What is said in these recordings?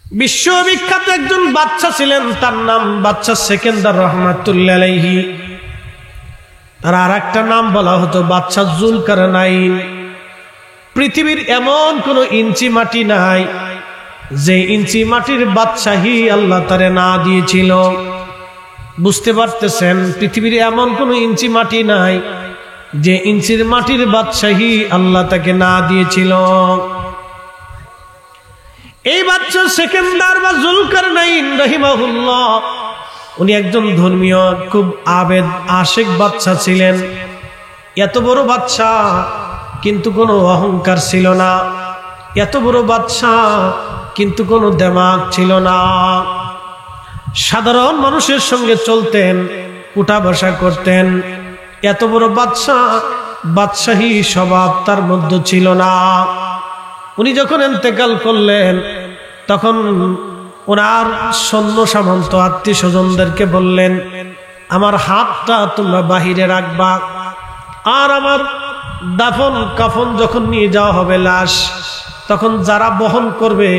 বিশ্ববিখ্যাত একজন বাদশা ছিলেন, তার নাম বাদশা সেকেন্দার রহমাতুল্লাহ আলাইহি। তার আর একটা নাম বলা হতো বাদশা জুলকারনাইন। পৃথিবীর এমন কোন ইঞ্চি মাটি নাই যে ইঞ্চি মাটির বাদশাহী আল্লাহ তারে না দিয়েছিল। বুঝতে পারতেছেন, পৃথিবীর এমন কোন ইঞ্চি মাটি নাই যে ইঞ্চির মাটির বাদশাহী আল্লাহ তাকে না দিয়েছিল। এই বাদশা সেকেন্দার বা জুলকারনাইন রাহিমাহুল্লাহ, উনি একজন ধর্মীয় খুব আবেদ আশিক বাদশা ছিলেন। এত বড় বাদশা কিন্তু কোনো অহংকার ছিল না, এত বড় বাদশা কিন্তু কোনো দেমাগ ছিল না। সাধারণ মানুষের সঙ্গে চলতেন, উঠা বসা করতেন। এত বড় বাদশা, বাদশাহী স্বভাব তার মধ্যে ছিল না। উনি যখন ইন্তেকাল করলেন তখন ওনার সৈন্য সামন্ত আত্মীয় স্বজনদেরকে বললেন, আমার হাতটা তোমরা বাহিরে রাখবা, আর আমার দাফন কাফন যখন নিয়ে যাওয়া হবে লাশ, তখন যারা বহন করবে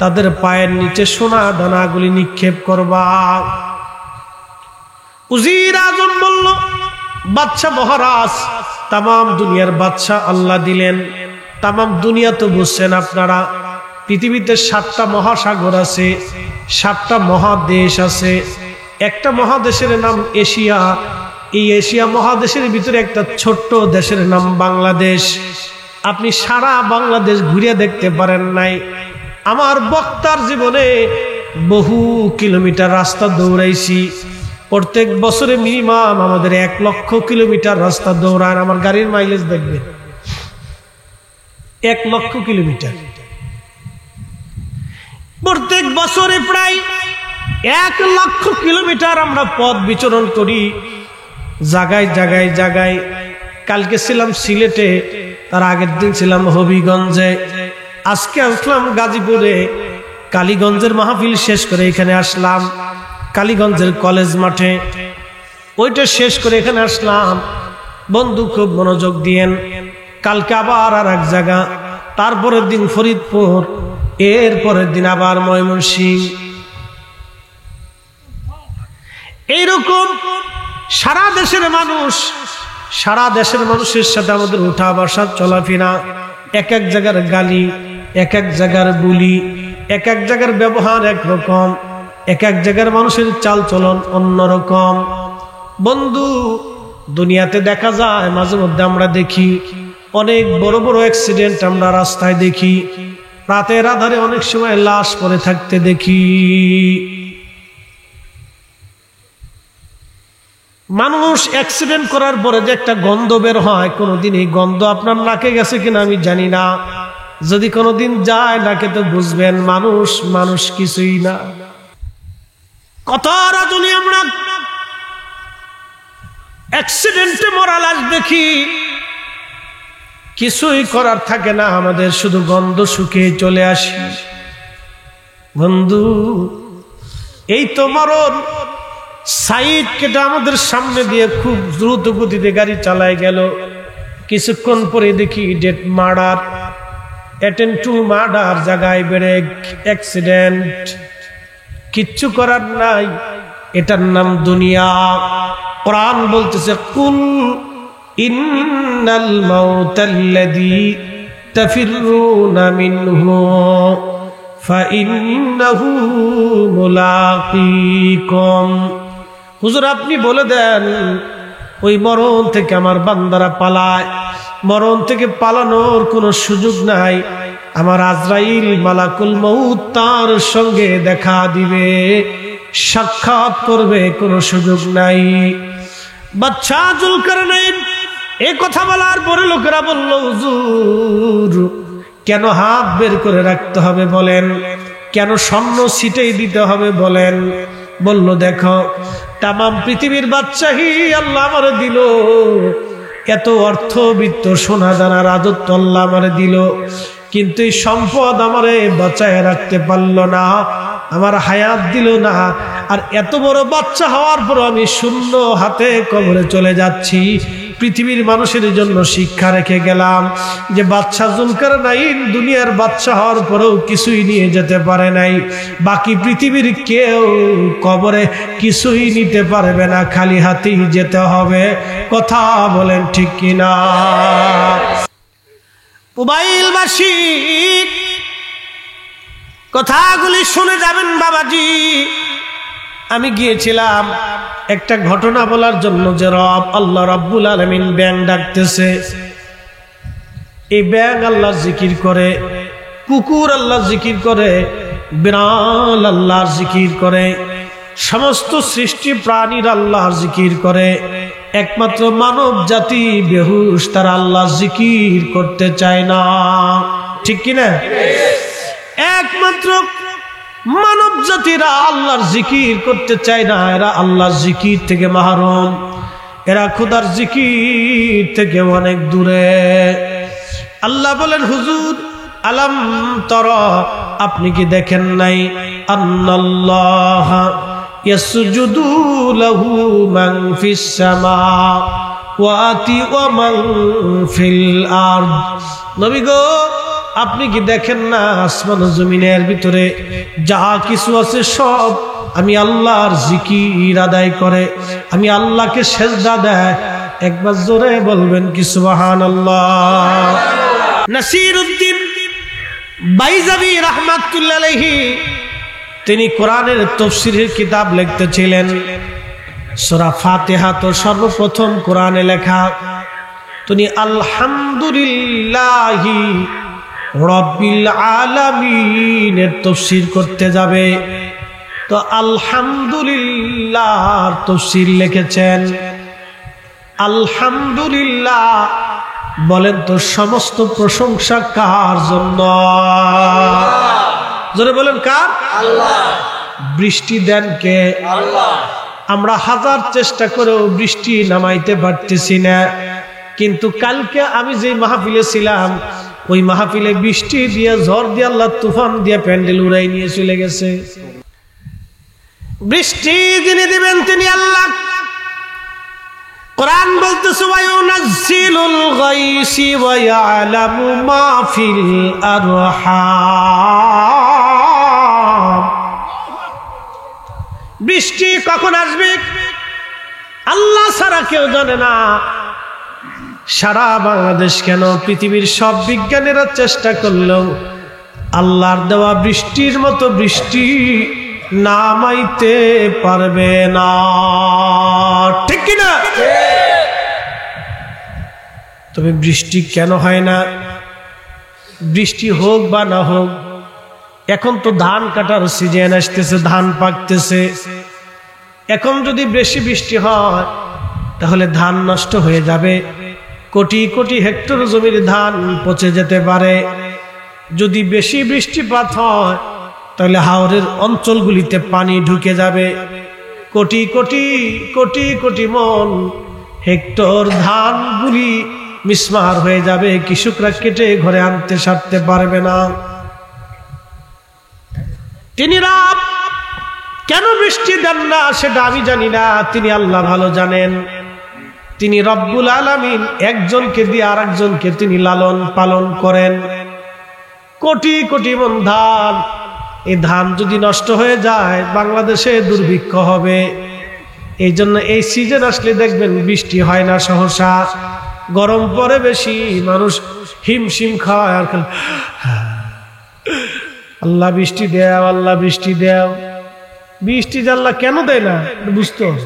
তাদের পায়ের নিচে সোনা দানাগুলি নিক্ষেপ করবা। উজির আজম বলল, বাদশা মহারাজ, তামাম দুনিয়ার বাদশা আল্লাহ দিলেন। তামাম দুনিয়া তো বুঝছেন আপনারা, পৃথিবীতে 7টা মহাসাগর আছে, 7টা মহাদেশ আছে। একটা মহাদেশের নাম এশিয়া। এই এশিয়া মহাদেশের ভিতরে একটা ছোট্ট দেশের নাম বাংলাদেশ। আপনি সারা বাংলাদেশ ঘুরে দেখতে পারেন নাই। আমার বক্তার জীবনে বহু কিলোমিটার রাস্তা দৌড়াইছি। প্রত্যেক বছরে মিনিমাম আমাদের 1 লক্ষ কিলোমিটার রাস্তা দৌড়ান। আমার গাড়ির মাইলেজ দেখবে 1 লক্ষ কিলোমিটার। প্রত্যেক বছরে প্রায় 1 লক্ষ কিলোমিটার আমরা পথ বিচরণ করি, জায়গায় জায়গায় জায়গায়। কালকে ছিলাম সিলেটে, তার আগের দিন ছিলাম হবিগঞ্জে, আজকে আসলাম গাজীপুরে। কালীগঞ্জের মাহফিল শেষ করে এখানে আসলাম, কালীগঞ্জের কলেজ মাঠে। ওইটা শেষ করে এখানে আসলাম। বন্ধু খুব মনোযোগ দিয়েন। কালকে আবার আর এক জায়গা, তারপরের দিন ফরিদপুর, এর পরের দিন আবার ময়মনসিংহ। এইরকম সারা দেশের মানুষ, সারা দেশের মানুষের সাথে আমাদের উঠা বসা চলাফেরা, এক এক জায়গার গালি, এক এক জায়গার বুলি, এক এক জায়গার ব্যবহার একরকম, এক এক জায়গার মানুষের চাল চলন অন্যরকম। বন্ধু, দুনিয়াতে দেখা যায় মাঝে মধ্যে আমরা দেখি অনেক বড় বড় অ্যাক্সিডেন্ট আমরা রাস্তায় দেখি, রাতের আধারে অনেক সময় লাশ পড়ে থাকতে দেখি। মানুষ অ্যাক্সিডেন্ট করার পরে যে একটা গন্ধ বের হয়, কোনোদিন এই গন্ধ আপনার নাকে গেছে কিনা আমি জানি না। যদি কোনোদিন যায় নাকে তো বুঝবেন মানুষ মানুষ কিছুই না। কত রজনী আমরা অ্যাক্সিডেন্টে মরা লাশ দেখি, কিছুই করার থাকে না আমাদের, শুধু গন্ধ শুকে চলে আসি। বন্ধু, এই তো মরণ। সাইড কেটে আমাদের সামনে দিয়ে খুব দ্রুত গতিতে গাড়ি চালায় গেল। কিছুক্ষণ পরে দেখি ডেট মার্ডার, অ্যাটেন্ড টু মার্ডার, জায়গায় বেড়ে অ্যাক্সিডেন্ট। কিচ্ছু করার নাই, এটার নাম দুনিয়া। কোরআন বলতেছে, কুল ইন্নাল মাউতাল্লাযী তাফিরুনা মিনহু ফাইন্নাহু মুলাকীকুম। হুজুর আপনি বলে দেন, ওই মরণ থেকে আমার বান্দারা পালায়, মরণ থেকে পালানোর কোনো সুযোগ নাই। আমার আজরাইল মালাকুল মউত তার সঙ্গে দেখা দিবে, সাক্ষাৎ করবে, কোনো সুযোগ নাই। বাদশা জুলকারনাইন এই কথা বলার পরে লোকেরা বলল, হুজুর কেন হাত বের করে রাখতে হবে বলেন, কেন স্বর্ণ ছিটেই দিতে হবে বলেন। বলল, দেখো তামাম পৃথিবীর বাদশাহী আল্লাহ আমারে দিল, এত অর্থ বিত্ত সোনা দানা রাজত্ব আল্লাহ আমারে দিল, কিন্তু এই সম্পদ আমারে বাঁচায় রাখতে পারল না। আমার হায়াত দিল না, আর এত বড় বাচ্চা হওয়ার পর আমি শূন্য হাতে কবরে চলে যাচ্ছি। পৃথিবীর মানুষের জন্য শিক্ষা রেখে গেলাম যে বাদশা জুলকারনাইন দুনিয়ার বাদশা হওয়ার পরেও কিছুই নিয়ে যেতে পারে নাই, বাকি পৃথিবীর কেউ কবরে কিছুই নিতে পারবে না, খালি হাতেই যেতে হবে। কথা বলেন ঠিক কিনা? মোবাইলবাসী কথাগুলি শুনে যাবেন বাবাজি। আমি গিয়েছিলাম একটা ঘটনা বলার জন্য, যে রব আল্লাহ রাব্বুল আলামিন ব্যাং ডাকতেছে। এই ব্যাং আল্লাহর জিকির করে, কুকুর আল্লাহর জিকির করে, বিড়াল আল্লাহর জিকির করে, সমস্ত সৃষ্টি প্রাণীর আল্লাহর জিকির করে। একমাত্র মানব জাতি বেহুশ, তারা আল্লাহর জিকির করতে চায় না। ঠিক কিনা? একমাত্র মানব জাতিরা আল্লাহর জিকির করতে চায় না, এরা আল্লাহর জিকির থেকে মাহরুম, এরা খোদার জিকির থেকে অনেক দূরে। আল্লাহ বলেন, হুজুর আলাম তারা, আপনি কি দেখেন নাই, আন্নাল্লাহ ইয়াসজুদু লাহু মান ফিস সামাওয়াতি ওয়া মান ফিল আরদ। নবী গো, আপনি কি দেখেন না আসমান ও জমিনের ভিতরে যা কিছু আছে সব আমি আল্লাহর জিকির আদায় করে, আমি আল্লাহকে সেজদা দেয়। একবার জোরে বলবেন কি সুবহানাল্লাহ। নাসিরউদ্দিন বাইজাবি রাহমাতুল্লাহ আলাইহি তিনি কোরআনের তাফসীরের কিতাব লিখতেছিলেন। সূরা ফাতিহা তো সর্বপ্রথম কোরআনে লেখা। তিনি আলহামদুলিল্লাহি রব্বিল আলামিনের তাফসীর করতে যাবে, তো আলহামদুলিল্লাহর তাফসীর লিখেছেন। আলহামদুলিল্লাহ বলেন তো সমস্ত প্রশংসা কার জন্য? জোরে বলেন কার? আল্লাহ। বৃষ্টি দেন কে? আল্লাহ। আমরা হাজার চেষ্টা করেও বৃষ্টি নামাইতে পারতেছি না, কিন্তু কালকে আমি যে মাহফিলে ছিলাম ওই মাহফিলে বৃষ্টি দিয়ে, ঝড় দিয়ে, আল্লাহ তুফান দিয়ে প্যান্ডেল উড়াই নিয়ে চলে গেছে। বৃষ্টি যিনি দিবেন তিনি আল্লাহ। কোরআন বলতেছে, ওয়া ইউনাজ্জিলুল গায়সি ওয়া ইয়ালামু মা ফিল আরহাম। বৃষ্টি কখন আসবে আল্লাহ ছাড়া কেউ জানে না। সারা বাংলাদেশ কেন, পৃথিবীর সব বিজ্ঞানীরা চেষ্টা করলেও আল্লাহর দেওয়া বৃষ্টির মতো বৃষ্টি নামাইতে পারবে না। ঠিক কিনা? তবে বৃষ্টি কেন হয় না? বৃষ্টি হোক বা না হোক, এখন তো ধান কাটার সিজন আসতেছে, ধান পাকতেছে। এখন যদি বেশি বৃষ্টি হয় তাহলে ধান নষ্ট হয়ে যাবে, কোটি কোটি হেক্টর জমির ধান পচে যেতে পারে। যদি বেশি বৃষ্টিপাত হয় তাহলে হাওরের অঞ্চলগুলিতে পানি ঢুকে যাবে, কোটি কোটি কোটি কোটি মন হেক্টর ধানগুলি মিসমার হয়ে যাবে, কৃষকরা কেটে ঘরে আনতে সারতে পারবে না। তিনি রব কেন বৃষ্টি দেন না সেটা আমি জানি না, তিনি আল্লাহ ভালো জানেন। তিনি রব্বুল আলামিন, একজনকে দিয়ে আরেকজনকে তিনি লালন পালন করেন। কোটি কোটি মন ধান, এই ধান যদি নষ্ট হয়ে যায় বাংলাদেশে দুর্ভিক্ষ হবে। এই জন্য এই সিজন আসলে দেখবেন বৃষ্টি হয় না সহসা, গরম পড়ে বেশি, মানুষ হিমশিম খায় আর আল্লাহ বৃষ্টি দেও, আল্লাহ বৃষ্টি দেও। বৃষ্টি যে আল্লাহ কেন দেয় না বুঝতে হবে।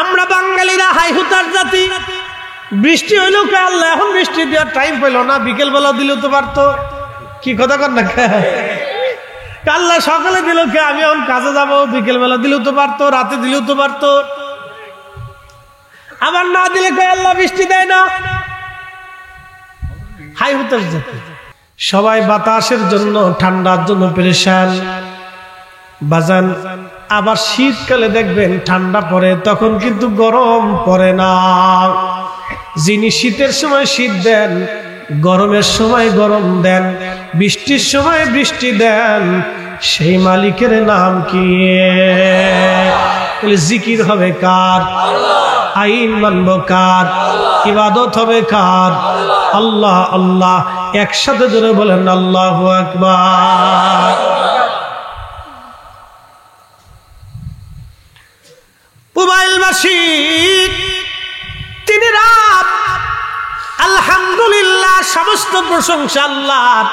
আমরা বাঙালিরা হাই হুতার জাতি, বৃষ্টি হইলেও কে আল্লাহ এখন বৃষ্টি দেওয়ার টাইম পেল না, বিকেল বেলা দিলেও তো পারতো। কি কথা কর না, আল্লাহ সকালে দিল কে, আমি এখন কাজে যাবো, বিকেল বেলা দিলেও তো পারতো, রাতে দিলেও তো পারতো। আবার না দিলে কে আল্লাহ বৃষ্টি দেয় না। হাই হুতার জাতি। সবাই বাতাসের জন্য, ঠান্ডার জন্য পেরেশান বাজান। আবার শীতকালে দেখবেন ঠান্ডা পড়ে, তখন কিন্তু গরম পড়ে না। যিনি শীতের সময় শীত দেন, গরমের সময় গরম দেন, বৃষ্টির সময় বৃষ্টি দেন, সেই মালিকের নাম কি? জিকির হবে কার? আইন মানব কার? ইবাদত হবে কার? আল্লাহ আল্লাহ। একসাথে জোরে বলেন আল্লাহু আকবার। মোবাইলবাসী তিনি রাত আলহামদুলিল্লাহ, সমস্ত প্রশংসা আল্লাহর।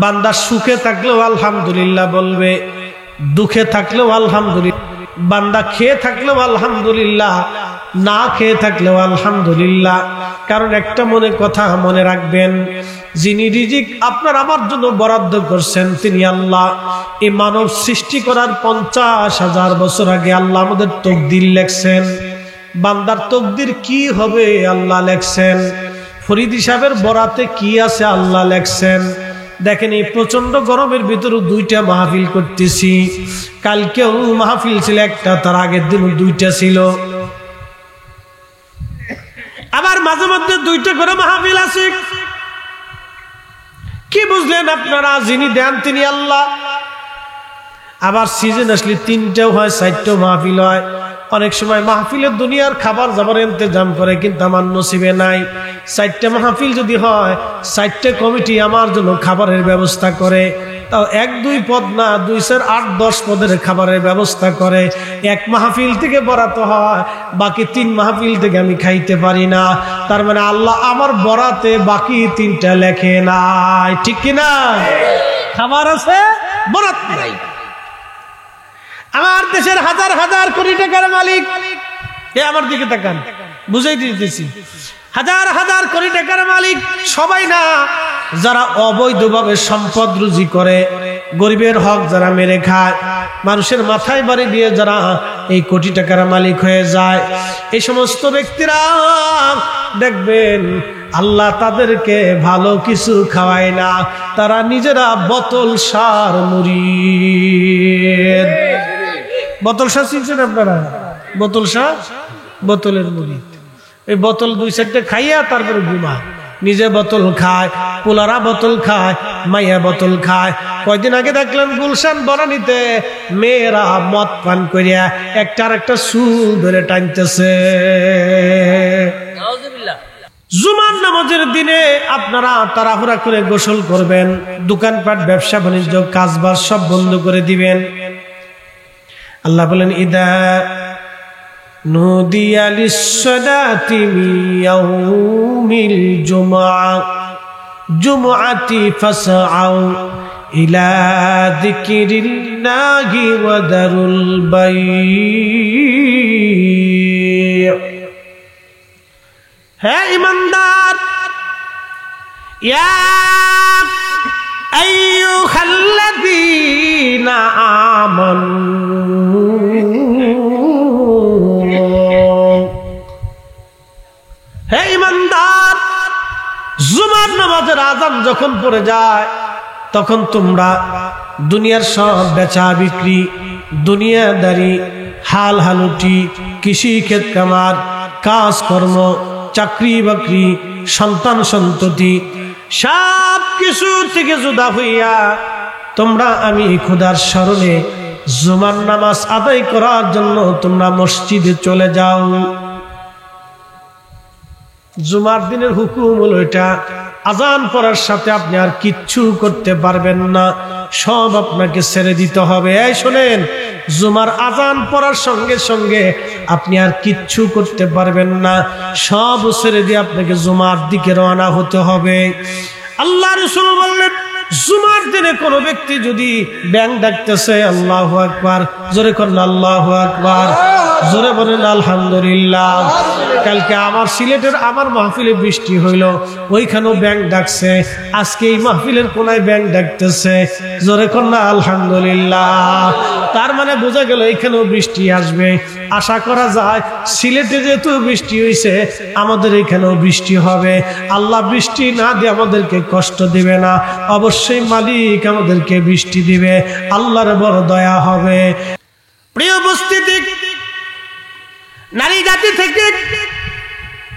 বান্দা সুখে থাকলেও আলহামদুলিল্লাহ বলবে, দুঃখে থাকলেও আলহামদুলিল্লাহ। বান্দা খেয়ে থাকলেও আলহামদুলিল্লাহ, না খেয়ে থাকলেও আলহামদুলিল্লাহ। কারণ একটা কথা মনে রাখবেন, যিনি রিজিক আপনার আমার জন্য বরাদ্দ করছেন তিনি আল্লাহ। এই মানব সৃষ্টি করার 50,000 বছর আগে আল্লাহ আমাদের তকদির লেখছেন। বান্দার তকদির কি হবে আল্লাহ লেখছেন। ফরিদি সাহেবের বরাতে কি আছে আল্লাহ লেখছেন। দেখেন, এই প্রচন্ড গরমের ভিতরে 2টা মাহফিল করতেছি। কালকেও মাহফিল ছিল একটা, তার আগের দিন 2টা ছিল। আবার মাঝে মধ্যে 2টা করে মাহফিল আছে। কি বুঝলেন আপনারা? যিনি দেন তিনি আল্লাহ। আবার সিজন আসলে 3টাও হয়, 4টাও মাহফিল হয়। অনেক সময় মাহফিলের দুনিয়ার খাবার যাবার ইন্তজাম করে, কিন্তু আমার নসিবে নাই। 4টা মাহফিল যদি হয়, 4টা কমিটি আমার জন্য খাবারের ব্যবস্থা করে। তাও 1-2 পদ না, 2-4, 8-10 পদের খাবারের ব্যবস্থা করে। এক মাহফিল থেকে বরাত হয়, বাকি 3 মাহফিল থেকে আমি খাইতে পারি না। তার মানে আল্লাহ আমার বরাতে বাকি 3টা লেখে নাই, ঠিক কিনা? খাবার আছে, বরাত নাই। আমার দেশের হাজার হাজার কোটি টাকার মালিক, এ আমার দিকে তাকান, বুঝাই দিতেছি। হাজার হাজার কোটি টাকার মালিক সবাই না, যারা অবৈধভাবে সম্পদ রুজি করে, গরিবের হক যারা মেরে খায়, মানুষের মাথায় বাড়ি দিয়ে যারা এই কোটি টাকার মালিক হয়ে যায়, এই সমস্ত ব্যক্তিরা দেখবেন আল্লাহ তাদেরকে ভালো কিছু খাওয়ায় না। তারা নিজেরা বোতল সার মুরিদ। বোতল সার চিনছেন আপনারা? বোতল সার, বোতলের মুরিদ। এই বোতল 2-4টা খাইয়া তারপরে ঘুমায়। নিজে বোতল খায়, পোলারা বোতল খায়, মাইয়া বোতল খায়। কয়দিন আগে দেখলাম গুলশান বনানীতে মেয়েরা মদ পান করিয়া একটার একটা চুল ধরে টানতেছে। জুমার নামাজের দিনে আপনারা তাড়াহুড়া করে গোসল করবেন, দোকানপাট, ব্যবসা বাণিজ্য, কাজবাজ সব বন্ধ করে দিবেন। আল্লাহ বলেন, ইদা নুদিয়া লিস-সালাতি মিন ইয়াউমিল জুমআতি ফাসআউ ইলা যিকরিল্লাহি ওয়া দারুল বাই'। হে ঈমানদার, ইয়া আইয়ুহাল্লাযীনা আমানু, হে ঈমানদার, জুমার নামাজের আযান যখন পড়ে যায় তখন তোমরা দুনিয়ার সব বেচা বিক্রি, দুনিয়াদারি, হাল হালুটি, কৃষি ক্ষেত কামার, কাজকর্ম, চাকরি বাকরি, সন্তান সন্ততি সব কিছু থেকে জুদা হইয়া তোমরা আমি খোদার স্মরণে জুমার নামাজ আদায় করার জন্য তোমরা মসজিদে চলে যাও। জুমার দিনের হুকুম হলো এটা। আজান পড়ার সাথে আপনি আর কিচ্ছু করতে পারবেন না, সব আপনাকে ছেড়ে দিতে হবে। এই শোনেন, জুমার আজান পড়ার সঙ্গে সঙ্গে আপনি আর কিচ্ছু করতে পারবেন না, সব ছেড়ে দিয়ে আপনাকে জুমার দিকে রওনা হতে হবে। আল্লাহ রাসূল বললেন, জুমার দিনে কোন ব্যক্তি যদি ব্যাং ডাকতেছে, আল্লাহু আকবার, জোরে করেন আল্লাহু আকবার, জোরে বলেন আলহামদুলিল্লাহ। কালকে আমার সিলেটের আমার মাহফিলে বৃষ্টি হইল, ওইখানেও ব্যাং ডাকছে। আজকে এই মাহফিলের কোনায় ব্যাং ডাকতেছে, জোরে করেন আলহামদুলিল্লাহ। তার মানে বোঝা গেল এখানেও বৃষ্টি আসবে। আশা করা যায় সিলেটে যেহেতু বৃষ্টি হয়েছে, আমাদের এখানেও বৃষ্টি হবে। আল্লাহ বৃষ্টি না দিয়ে আমাদেরকে কষ্ট দিবে না, অবশ্যই মালিক আমাদেরকে বৃষ্টি দিবে। আল্লাহর বড় দয়া হবে। প্রিয় উপস্থিতি, নারী জাতি থেকে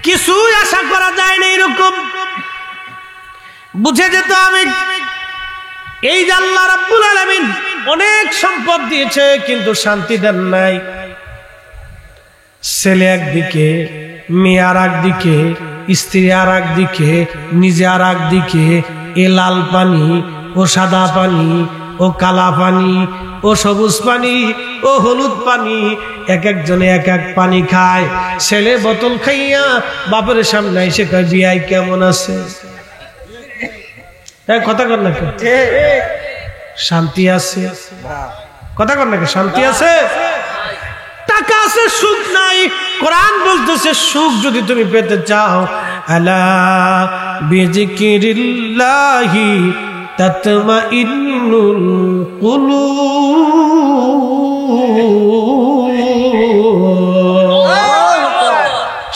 কিছুই আশা করা যায় না, এরকম বুঝে যেতে হবে এই যে আল্লাহ রাব্বুল আলামিন অনেক সম্পদ দিয়েছে কিন্তু শান্তি দেন নাই। ছেলে একদিকে, মেয়ে আর একদিকে, স্ত্রী আর একদিকে, নিজে আর একদিকে, এ লাল পানি, ও সাদা পানি, ও কালা পানি, ও সবুজ পানি, ও হলুদ পানি, এক একজনে এক এক পানি খায়। ছেলে বোতল খাইয়া বাপের সামনে এসে কয় বিয়াই কেমন আছে? কথা কর না, শান্তি আছে? কথা কর না, শান্তি আছে? টাকা আছে, সুখ নাই। কোরআন বলতেছে সুখ যদি তুমি পেতে চাও, আলা বিযিকিরিল্লাহি তাতমাইন্নুল কুলুব।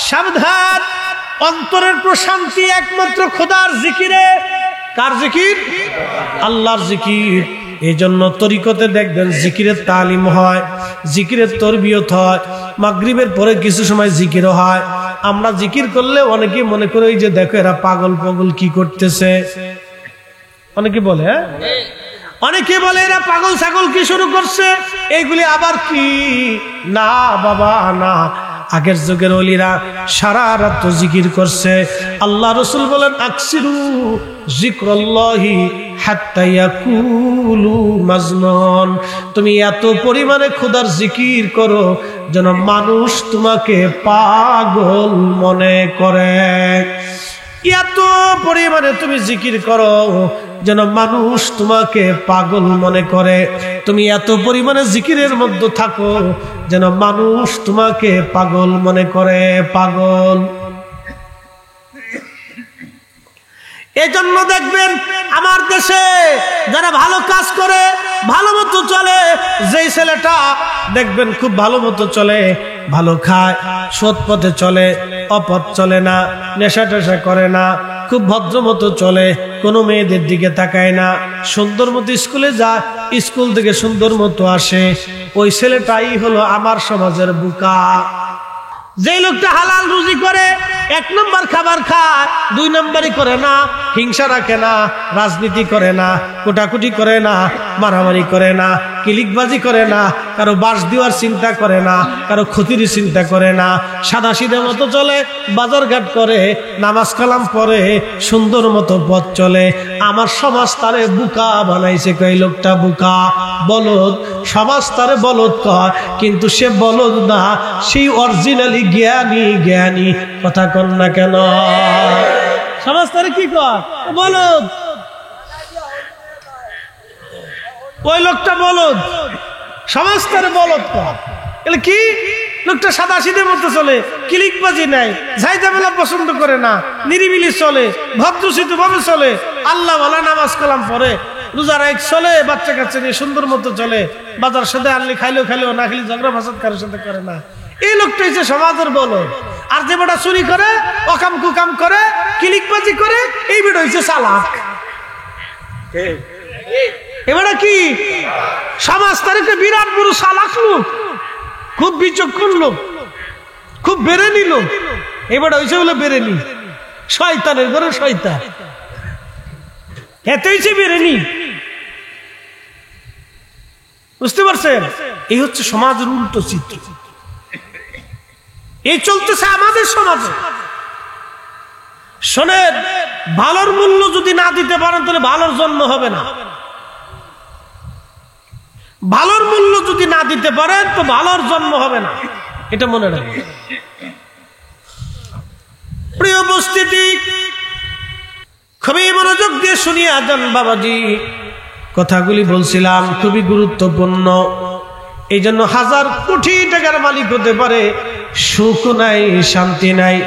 সাবধান, অন্তরের প্রশান্তি একমাত্র খোদার জিকিরে। কার জিকির? আল্লাহর জিকির। এই জন্য তরিকতে দেখবেন জিকিরের তালিম হয়, জিকিরের তরবিয়ত হয়, মাগরিবের পরে কিছু সময় জিকিরও হয়। আমরা জিকির করলে অনেকে মনে করে যে দেখো এরা পাগল পাগল কি করতেছে, অনেকে বলে, হ্যাঁ অনেকে বলে এরা পাগল ছাগল কি শুরু করছে, এইগুলি আবার কি। না বাবা না, আগের যুগের ওলিরা সারা রাত জিকির করছে। আল্লাহ রাসূল বলেন আকসিরু যিকরাল্লাহি হাত্তা ইয়াকুলু মাজনুন। তুমি এত পরিমাণে খোদার জিকির করো যেন মানুষ তোমাকে পাগল মনে করে। এত পরিমাণে তুমি জিকির করো যেন মানুষ তোমাকে পাগল মনে করে। তুমি এত পরিমাণে জিকিরের মধ্যে থাকো যেন মানুষ তোমাকে পাগল মনে করে। পাগল। এজন্য দেখবেন আমার দেশে যারা ভালো কাজ করে, ভালো মতো চলে, যেই ছেলেটা দেখবেন খুব ভালো মতো চলে, ভালো খায়, সৎ পথে চলে, অপথ চলে না, নেশা টেশা করে না, খুব ভদ্র মতো চলে, কোনো মেয়েদের দিকে তাকায় না, সুন্দর মতো স্কুলে যায়, স্কুল থেকে সুন্দর মতো আসে, ওই ছেলেটাই হলো আমার সমাজের বুকা। যে লোকটা হালাল রুজি করে, এক নম্বর খাবার খায়, দুই নম্বরই করে না, হিংসা রাখে না, রাজনীতি করে না, কোটাকুটি করে না, মারামারি করে না, কিলিকবাজি করে না, কারো বাস দেওয়ার চিন্তা করে না, কারো ক্ষতির চিন্তা করে না, সাদা সিধে মতো চলে, বাজারঘাট করে, নামাজ কালাম পড়ে, সুন্দর মতো পথ চলে। আমার সমাজ তারে বুকা বানাইছে, কই লোকটা বুকা, বলদ। সমাজ তারে বলদ কয়, কিন্তু সে বলদ না, সেই অরিজিনালি জ্ঞানী। জ্ঞানী। কথা কন না কেন? সমাজ তারে কি কয়? বলদ। ওই লোকটা বলদ, সমাজ তারে বলদ কয়। এলে কি? লোকটা সাদা সিধে মতো চলে, কিলিকবাজি নাই, ঝাইঝামেলা পছন্দ করে না, নিরিবিলি চলে, ভদ্রসিত ভাবে চলে, আল্লাহ ওয়ালা নামাজ কালাম পড়ে, রোজা রাখ চলে, বাচ্চা কাচ্চা নিয়ে সুন্দর মতো চলে, বাজার সাথে আনলে খাইলেও না খাইলে ঝগড়া ফাসাদ কারোর সাথে করে না। এই লোকটা হচ্ছে সমাজের বলদ। আর যে বেটা চুরি করে, অকাম কুকাম করে, কিলিকবাজি করে, এই বেটা হচ্ছে চালাক। এবারে কি সমাজ তার একটা বিরাট বড় চালাক লোক, খুব বিচক্ষণ লোক, খুব বেরেনি লোক। এবারে হয়েছে বলে বেরেনি, শয়তানের ঘরে শয়তান, এত হয়েছে বেরেনি। বুঝতে পারছেন? এই হচ্ছে সমাজের উল্টো চিত্র। এই চলতেছে আমাদের সমাজে। শোনেন, ভালোর মূল্য যদি না দিতে পারেন তাহলে ভালোর জন্ম হবে না। ভালোর মূল্য যদি না দিতে পারেন তো ভালোর জন্ম হবে না, এটা মনে রাখবেন। প্রিয় উপস্থিতি, খুবই মনোযোগ দিয়ে শুনিয়ে যান বাবাজি। কথাগুলি বলছিলাম খুবই গুরুত্বপূর্ণ। এই জন্য হাজার কোটি টাকার মালিক হতে পারে, সুখ নাই, শান্তি নাই।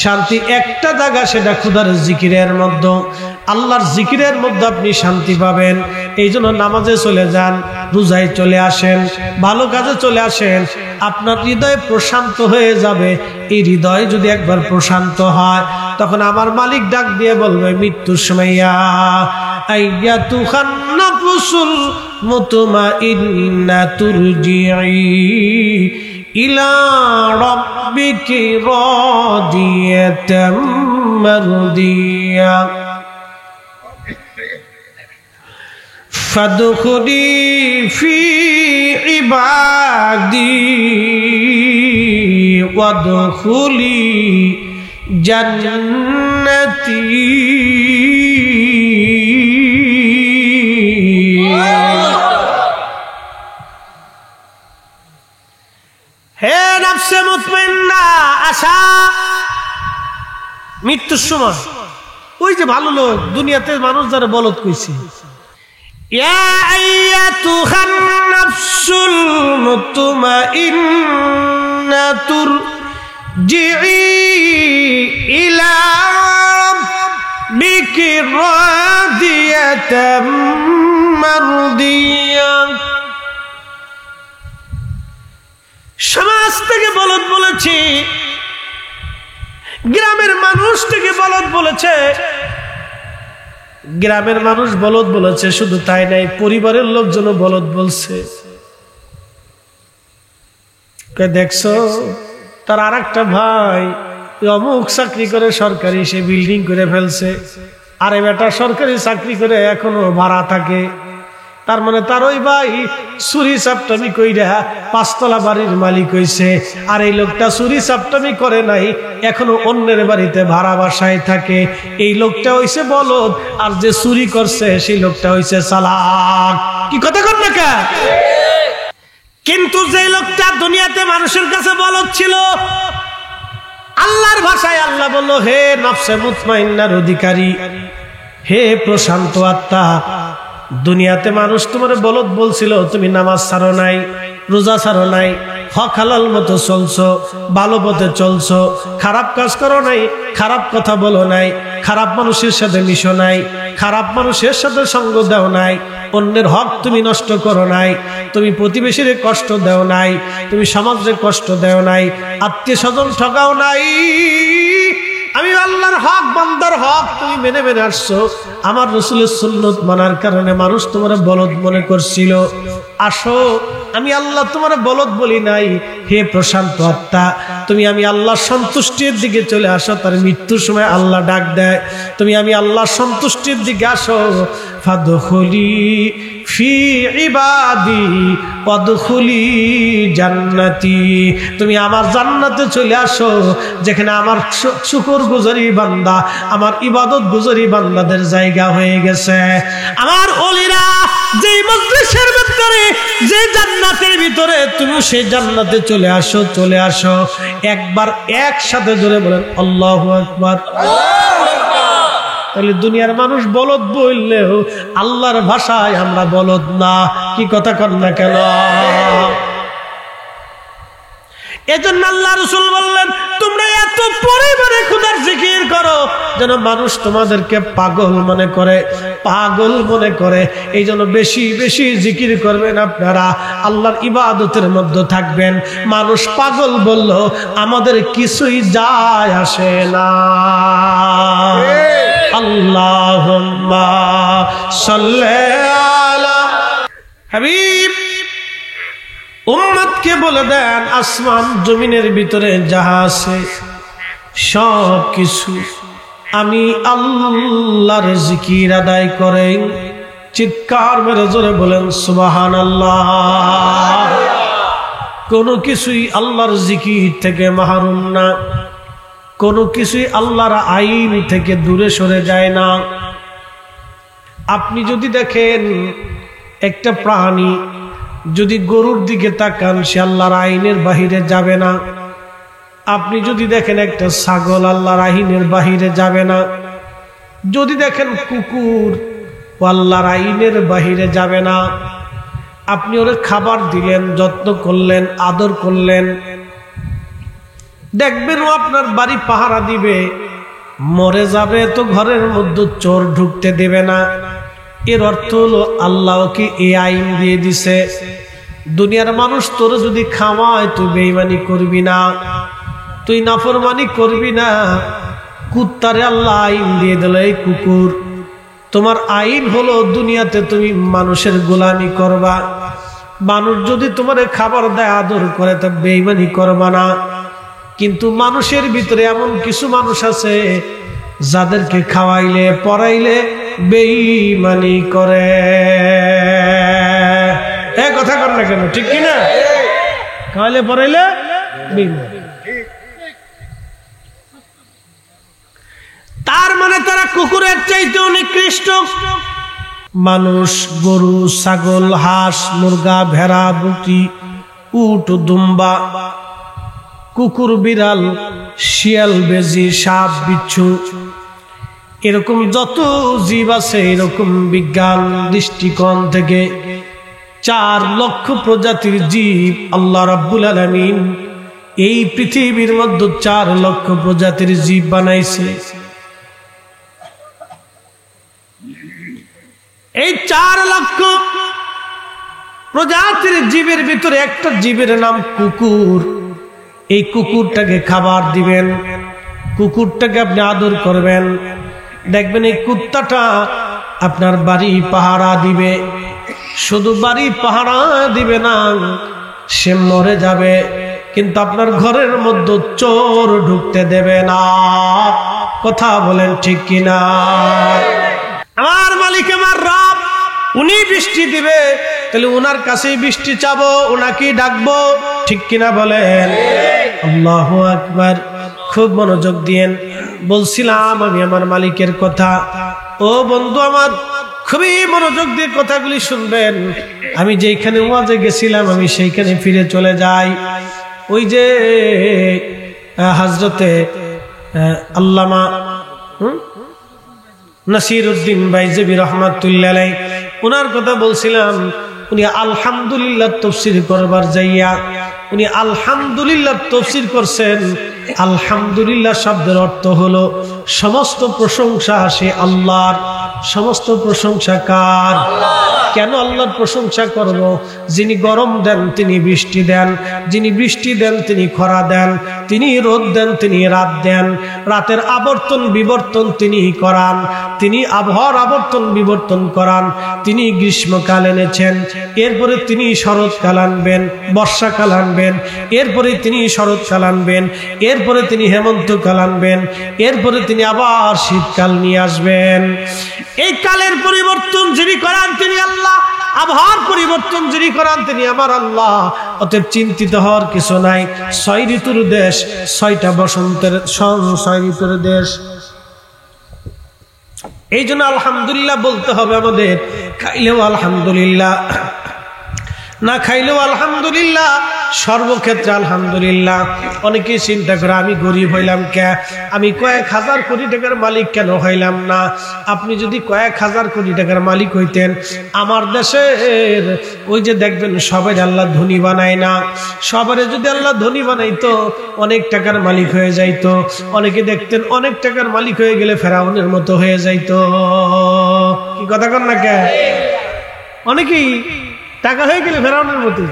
শান্তি একটা জায়গা, সেটা খোদার জিকিরের মধ্যে, আল্লাহর জিকিরের মধ্যে আপনি শান্তি পাবেন। এই জন্য নামাজে চলে যান, রোজায় চলে আসেন, ভালো কাজে চলে আসেন, আপনার হৃদয় প্রশান্ত হয়ে যাবে। এই হৃদয় যদি একবার প্রশান্ত হয়, তখন আমার মালিক ডাক দিয়ে বলবে মৃত্যুর সময়, আইয়াতুহান নাফসুল মুতমাইন্না তুরজিই ইলা রাব্বিকি রাদিয়াতাম মারদিয়া ফাদখুলি ফি ইবাদি ওয়াদখুলি জান্নাতি। হে নফসে মুতমাইন্না, আশা মৃত্যুর সময় ওই যে ভালো লোক দুনিয়াতে মানুষ যারা বলদ কইছে, ইয়া আইয়াতুহান নাফসুল মুতমাইন্নাতুর জিই ইলা রাব্বিকি রাদিয়াতাম মারদিয়া। সমাজ থেকে বলদ বলেছে, গ্রামের মানুষ থেকে বলদ বলেছে, গ্রামের মানুষ বলদ বলেছে, শুধু তাই নাই পরিবারের লোকজন বলদ বলছে। দেখছো তার আর একটা ভাই অমুক চাকরি করে সরকারি, সে বিল্ডিং করে ফেলছে, আরে বেটা সরকারি চাকরি করে এখনো ভাড়া থাকে, তার মানে তার ওই ভাই চুরি চাপটামি কইরা 5 তলা বাড়ির মালিক হইছে, আর এই লোকটা চুরি চাপটামি করে নাই, এখনো অন্যের বাড়িতে ভাড়া বাসায় থাকে। এই লোকটা হইছে বলদ, আর যে চুরি করছে সেই লোকটা হইছে চালাক। কি কথা কর না কা? কিন্তু যে লোকটা দুনিয়াতে মানুষের কাছে বলদ ছিল, আল্লাহর ভাষায় আল্লাহ বলল, হে নফসে মুতমাইন্নার অধিকারী, হে প্রশান্ত আত্মা, দুনিয়াতে মানুষ তোমার বলদ বলছিল, তুমি নামাজ ছাড়ো নাই, রোজা ছাড়ো নাই, হক হালাল মতো চলছো, ভালো পথে চলছো, খারাপ কাজ করো নাই, খারাপ কথা বলো নাই, খারাপ মানুষের সাথে মিশো নাই, খারাপ মানুষের সাথে সঙ্গ দাও নাই, অন্যের হক তুমি নষ্ট করো নাই, তুমি প্রতিবেশীর কষ্ট দাও নাই, তুমি সমাজে কষ্ট দাও নাই, আত্মীয় স্বজন ঠকাও নাই, আমি আল্লাহর হক বান্দার হক তুমি মেনে মেনে আসছো। আমার রাসূলের সুন্নাত মানার কারণে মানুষ তোমার বলদ মনে করছিল। আসো, আমি আল্লাহ তোমার বলদ বলি নাই। হে প্রশান্ত আত্মা, তুমি আমি আল্লাহর সন্তুষ্টির দিকে চলে আসো। তার মৃত্যুর সময় আল্লাহ ডাক দেয়, তুমি আমি আল্লাহর সন্তুষ্টির দিকে আসো। ফাদখুলি ফি ইবাদি ওয়াদখুলি জান্নাতি, তুমি আমার জান্নাতে চলে আসো, যেখানে আমার শুকর গুজারি বান্দা, আমার ইবাদত গুজারি বান্দাদের জায়গা হয়ে গেছে। আমার ওলিরা যেই মজলিসের ভিতরে, যে জান্নাতের ভিতরে, তুমি সেই জান্নাতে চলে আসো, চলে আসো। একবার একসাথে জোরে বলেন আল্লাহু আকবার। তাহলে দুনিয়ার মানুষ বলদ বললেও আল্লাহর ভাষায় আমরা বলদ না। কি কথা কর না কেন? এজন্য আল্লাহ রাসূল বললেন, তোমরা এত পরিমাণে খোদার জিকির করো যেন মানুষ তোমাদেরকে পাগল মনে করে, পাগল মনে করে। এই জন্য বেশি বেশি জিকির করবেন আপনারা, আল্লাহর ইবাদতের মধ্যে থাকবেন। মানুষ পাগল বলল আমাদের কিছুই যায় আসে না। আল্লাহুম্মা সাল্লি আলা হাবিব। উম্মতকে বলে দেন, আসমান জমিনের ভিতরে যাহা আছে সব কিছু আমি আল্লাহর জিকির আদায় করে। চিৎকার মেরে জোরে বলেন সুবহানাল্লাহ। কোনো কিছুই আল্লাহর জিকির থেকে মাহরুম না, কোনো কিছুই আল্লাহর আইন থেকে দূরে সরে যায় না। আপনি যদি দেখেন একটা প্রাণী, যদি গরুর দিকে তাকান, সে আল্লাহর আইনের বাহিরে যাবে না। আপনি যদি দেখেন একটা ছাগল, আল্লাহর আইনের বাহিরে যাবে না। যদি দেখেন কুকুর, ও আল্লাহর আইনের বাহিরে যাবে না। আপনি ওরে খাবার দিলেন, যত্ন করলেন, আদর করলেন, দেখবেন ও আপনার বাড়ি পাহারা দিবে। মরে যাবে তো ঘরের মধ্যে চোর ঢুকতে দেবে না। এর অর্থ হলো আল্লাহ কি এই আইন দিয়ে দিছে, দুনিয়ার মানুষ তোর যদি খাওয়ায় তুই বেঈমানি করবি না, তুই নাফরমানি করবি না। কুত্তারে আল্লাহ আইন দিয়ে দিল, এই কুকুর তোমার আইন হলো দুনিয়াতে তুমি মানুষের গোলামি করবা। মানুষ যদি তোমার খাবার দেয়, আদর করে, তা বেঈমানি করবা না। কিন্তু মানুষের ভিতরে এমন কিছু মানুষ আছে যাদেরকে খাওয়াইলে পরাইলে বেঈমানি করে। না কেন, ঠিক কিনা? খাওয়াইলে পড়াইলে বিঘ্ন। তার মানে তারা কুকুরের চাইতে নিকৃষ্ট। মানুষ, গরু, ছাগল, হাঁস, মুরগা, ভেড়া, বকরি, উট, দুম্বা, কুকুর, বিড়াল, শিয়াল, বেজি, সাপ, বিচ্ছু, এরকম যত জীব আছে, এরকম বিজ্ঞান দৃষ্টিকোণ থেকে 4 লক্ষ প্রজাতির জীব আল্লাহ রাব্বুল আলামিন এই পৃথিবীর মধ্যে 4 লক্ষ প্রজাতির জীব বানাইছে। এই 4 লক্ষ প্রজাতির জীবের ভিতরে একটা জীবের নাম কুকুর। এই কুকুরটাকে খাবার দিবেন, কুকুরটাকে আপনি আদর করবেন, দেখবেন এই কুত্তাটা আপনার বাড়ি পাহারা দিবে। শুধু বাড়ি পাহারা দিবে না, সে মরে যাবে, কিন্তু আপনার ঘরের মধ্যে চোর ঢুকতে দেবে না। কথা বলেন ঠিক কিনা? আমার মালিক, আমার রব, উনি বৃষ্টি দিবে, তাহলে ওনার কাছেই বৃষ্টি চাবো, ওনাকেই ডাকবো, ঠিক কিনা বলেন? আল্লাহু আকবার। খুব মনোযোগ দিয়েন। বলছিলাম আমি আমার মালিকের কথা। ও বন্ধু আমার, খুবই মনোযোগ দিয়ে কথাগুলি শুনবেন। আমি যেখানে ওয়াজে গেছিলাম, আমি সেইখানে ফিরে চলে যাই। ওই যে হযরতে আল্লামা নাসিরউদ্দিন বাইজিবি রাহমাতুল্লাহ আলাইহি, ওনার কথা বলছিলাম। উনি আলহামদুলিল্লাহ তাফসীর করবার যাইয়া উনি আলহামদুলিল্লাহ তাফসীর করছেন। আলহামদুলিল্লাহ শব্দের অর্থ হলো সমস্ত প্রশংসা সে আল্লাহর। সমস্ত প্রশংসা কার? কেন আল্লাহর প্রশংসা করব? যিনি গরম দেন তিনি বৃষ্টি দেন, যিনি বৃষ্টি দেন তিনি খরা দেন, তিনি রোদ দেন তিনি রাত দেন, রাতের আবর্তন বিবর্তন তিনি করান, তিনি আবহাওয়ার আবর্তন বিবর্তন করান, তিনি গ্রীষ্মকাল এনেছেন, এরপরে তিনি শরৎকাল আনবেন, বর্ষাকাল আনবেন, এরপরে তিনি শরৎকাল আনবেন, এরপরে তিনি হেমন্তকাল আনবেন, এরপরে তিনি আবার শীতকাল নিয়ে আসবেন। এই কালের পরিবর্তন যিনি করান তিনি আল্লাহ, আবহাওয়ার পরিবর্তন যিনি করান তিনি আমার আল্লাহ। অতএব চিন্তিত হওয়ার কিছু নাই। 6 ঋতুর দেশ, 6টা বসন্তের 6 ঋতুর দেশ। এই জন্য আলহামদুলিল্লাহ বলতে হবে আমাদের। খাইলেও আলহামদুলিল্লাহ, না খাইলেও আলহামদুলিল্লাহ, সর্বক্ষেত্রে আলহামদুলিল্লাহ। অনেকেই চিন্তা করে আমি গরিব হইলাম কে, আমি কয়েক হাজার কোটি টাকার মালিক কেন হইলাম না? আপনি যদি কয়েক হাজার কোটি টাকার মালিক হইতেন, আমার দেশের ওই যে দেখবেন সবাই আল্লাহ ধনী বানায় না, সবারে যদি আল্লাহ ধনী বানাইতো অনেক টাকার মালিক হয়ে যাইতো। অনেকে দেখতেন অনেক টাকার মালিক হয়ে গেলে ফেরাউনের মতো হয়ে যাইতো। কি কথা কন না কে? অনেকেই টাকা হয়ে গেলে ফেরাউনের মতো।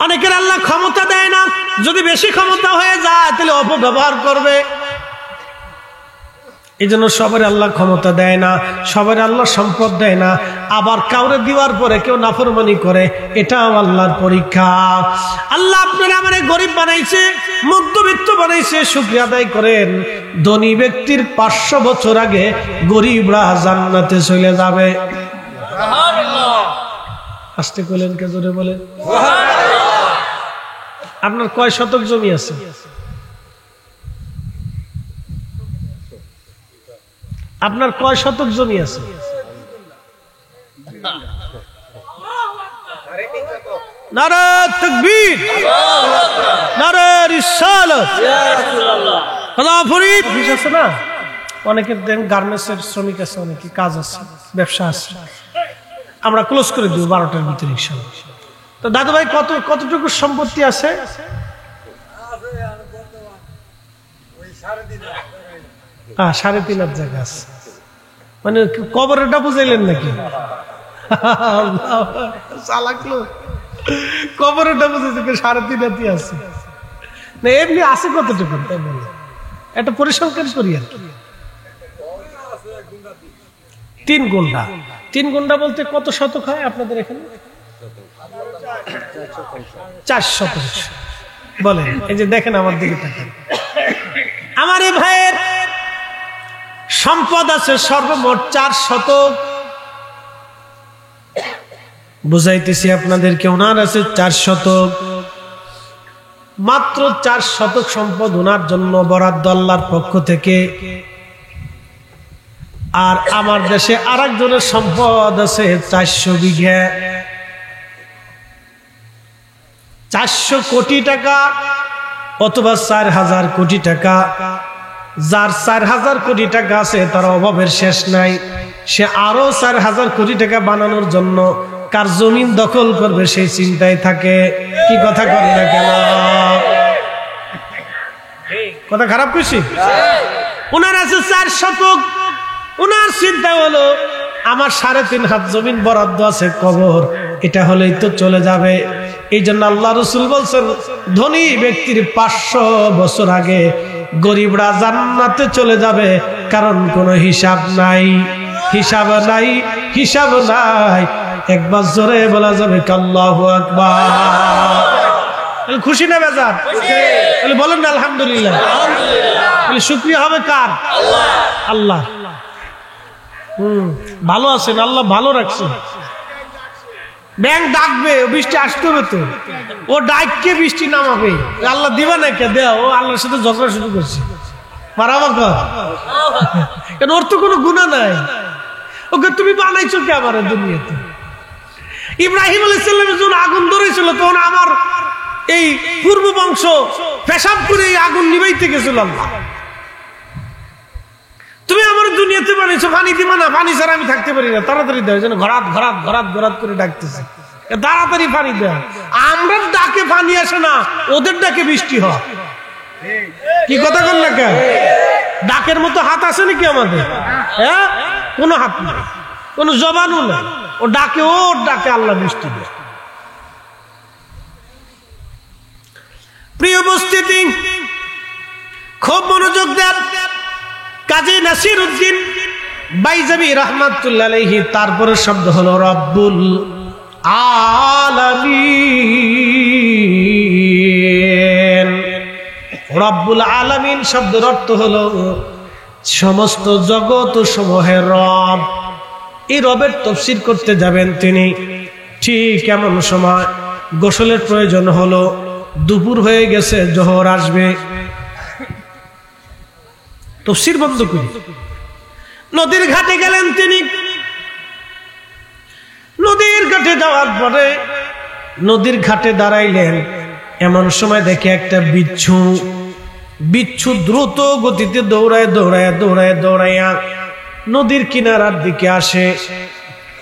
অনেকের আল্লাহ ক্ষমতা দেয় না, যদি বেশি ক্ষমতা হয়ে যায় তাহলে অপব্যবহার করবে। এই জন্য সবার আল্লাহ ক্ষমতা দেয় না, সবার আল্লাহ সম্পদ দেয় না। আবার কাউরে দেওয়ার পরে কেউ নাফরমানি করে, এটাও আল্লাহর পরীক্ষা। আল্লাহ আপনারা আমারে গরিব বানাইছে, মধ্যবিত্ত বানাইছে, শুকরিয়া আদায় করেন। ধনী ব্যক্তির 500 বছর আগে গরিবরা জান্নাতে চলে যাবে। আসতে কইলেন কে? জোরে বলেন। আপনার কয় শতক জমি আছে? আপনার কয় শতক জমি আছে? নারে তাকবীর, নারে রিসালাত। খোদা ফরিদ আছে না? অনেকের দেন গার্মেন্টসের শ্রমিক আছে, অনেকে কাজ আছে, ব্যবসা আছে। আমরা ক্লোজ করে দিব 12টার ভিতরে ইনশাআল্লাহ। তো দাদু ভাই কতটুকু সম্পত্তি আছে? 3.5 জায়গা আছে। মানে কবরটা বুঝাইলেন নাকি? চালাক লোক, কবরটা বুঝাইছে 3.5 আছে না, এমনি আছে কতটুকু তাই বলে একটা পরিসংখ্যান করি আর কি। 3 গুণা। 3 গুণা বলতে কত শতক হয় আপনাদের এখানে? 4 শতক বলেন। এই যে দেখেন আমার দিকে তাকান, আমার এই ভাইয়ের সম্পদ আছে সর্বমোট 4 শতক। বুঝাইতেছি আপনাদেরকে। ওনার আছে 4 শতক, মাত্র 4 শতক সম্পদ ওনার জন্য বরাদ্দ আল্লাহর পক্ষ থেকে। আর আমার দেশে আরেকজনের সম্পদ আছে 400 বিঘা, 400 কোটি টাকা অথবা 4000 কোটি টাকা। যার 4000 কোটি টাকা আছে তার অভাবের শেষ নাই, সে আরো 4000 কোটি টাকা বানানোর জন্য কার জমিন দখল করবে সেই চিন্তায় থাকে। কি কথা কর না কেন? কথা খারাপ কইছি? ওনার আছে 4 শতক, ওনার চিন্তা হলো আমার 3.5 হাত জমিন বরাদ্দ আছে কবর, এটা হলেই তো চলে যাবে। এই জন্য আল্লাহ রাসূল বলছেন ধনী ব্যক্তির 500 বছর আগে গরিবরা জান্নাতে চলে যাবে, কারণ কোনো হিসাব নাই, হিসাব নাই, হিসাব নাই। একবার জোরে বলা যাবে আল্লাহু আকবার। খুশি না বেজার? বলেন না আলহামদুলিল্লাহ। শুকরিয়া হবে কার? আল্লাহ। ভালো আছেন, আল্লাহ ভালো রাখছেন। ব্যাংক ডাকবে, বৃষ্টি আসতে হবে তো, ও ডাককে বৃষ্টি নামাবে, আল্লাহ দিবা না কে দেয়া? ও আল্লাহর সাথে ঝগড়া শুরু করছে। কেন? ওর তো কোনো গুনাহ নাই। ওকে তুমি বানাইছো কে আমার দুনিয়াতে? ইব্রাহিম আলাইহিস সালামের যখন আগুন ধরেছিল তখন আমার এই পূর্ব বংশ পেশাব করে এই আগুন নিভাইতে গেছিল আল্লাহ। তুমি আমার দুনিয়াতে বানিয়েছো, পানি দিবা না? পানি ছাড়া আমি থাকতে পারি না, তাড়াতাড়ি দেয়। যেন ঘরাত ঘরাত ঘরাত ঘরাত করে ডাকতেছে, তাড়াতাড়ি পানি দেয়। আমরা ডাকে পানি আসে না, ওদের ডাকে বৃষ্টি হয়। কি কথা বল না কেন? ডাকের মতো হাত আছে নাকি আমাদের? হ্যাঁ, কোনো হাত নাই, কোনো জবানও নাই। ও ডাকে, ওর ডাকে আল্লাহ বৃষ্টি দেয়। প্রিয় উপস্থিতি, খুব মনোযোগ দেন। কাজী নাসির উদ্দিন বাইজাবি রাহমাতুল্লাহ আলাইহি তারপরে শব্দ হলো রব্বুল আলামিন। রব্বুল আলামিন শব্দের অর্থ হলো সমস্ত জগৎ সমূহের রব। এই রবের তাফসীর করতে যাবেন তিনি, ঠিক এমন সময় গোসলের প্রয়োজন হলো, দুপুর হয়ে গেছে, জোহর আসবে, তাফসীর বন্ধ করে নদীর ঘাটে গেলেন তিনি। নদীর ঘাটে যাওয়ার পরে নদীর ঘাটে দাঁড়াইলেন। এমন সময় দেখে একটা বিচ্ছু, বিচ্ছু দ্রুত গতিতে দৌড়ায় দৌড়ায় দৌড়ায় দৌড়াইয়া নদীর কিনারার দিকে আসে।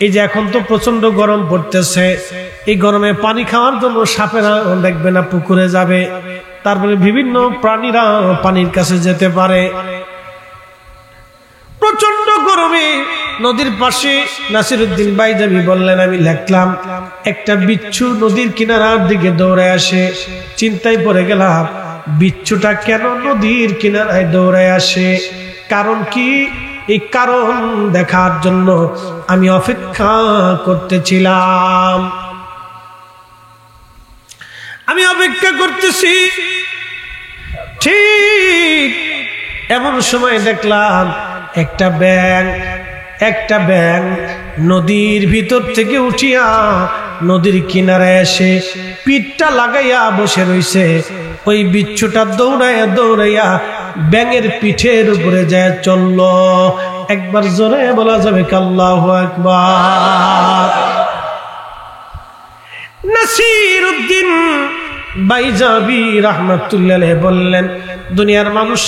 এই যে এখন তো প্রচন্ড গরম পড়তেছে, এই গরমে পানি খাওয়ার জন্য সাপেরা দেখবে না পুকুরে যাবে, তারপরে বিভিন্ন প্রাণীরা পানির কাছে যেতে পারে। প্রচন্ড গরমে নদীর পাশে নাসিরউদ্দিন বাইজাবি বললেন আমি দেখলাম একটা বিচ্ছু নদীর কিনারার দিকে দৌড়ায় আসে। চিন্তায় পড়ে গেলাম, বিচ্ছুটা কেন নদীর কিনারায় দৌড়ায় আসে? কারণ কি? এই কারণ দেখার জন্য আমি অপেক্ষা করতেছিলাম। আমি অপেক্ষা করতেছি, ঠিক এমন সময় দেখলাম একটা ব্যাঙ নদীর ভিতর থেকে উঠিয়া নদীর কিনারে এসে পিঠটা লাগাইয়া বসে রইছে। ওই বিচ্ছুটা দৌড়াইয়া দৌড়াইয়া ব্যাঙের পিঠের উপরে যায় চলল। একবার জোরে বলা যাবে আল্লাহু আকবার। নাসিরউদ্দিন বাইজাবি রাহমাতুল্লাহ আলাইহি বললেন দুনিয়ার মানুষ,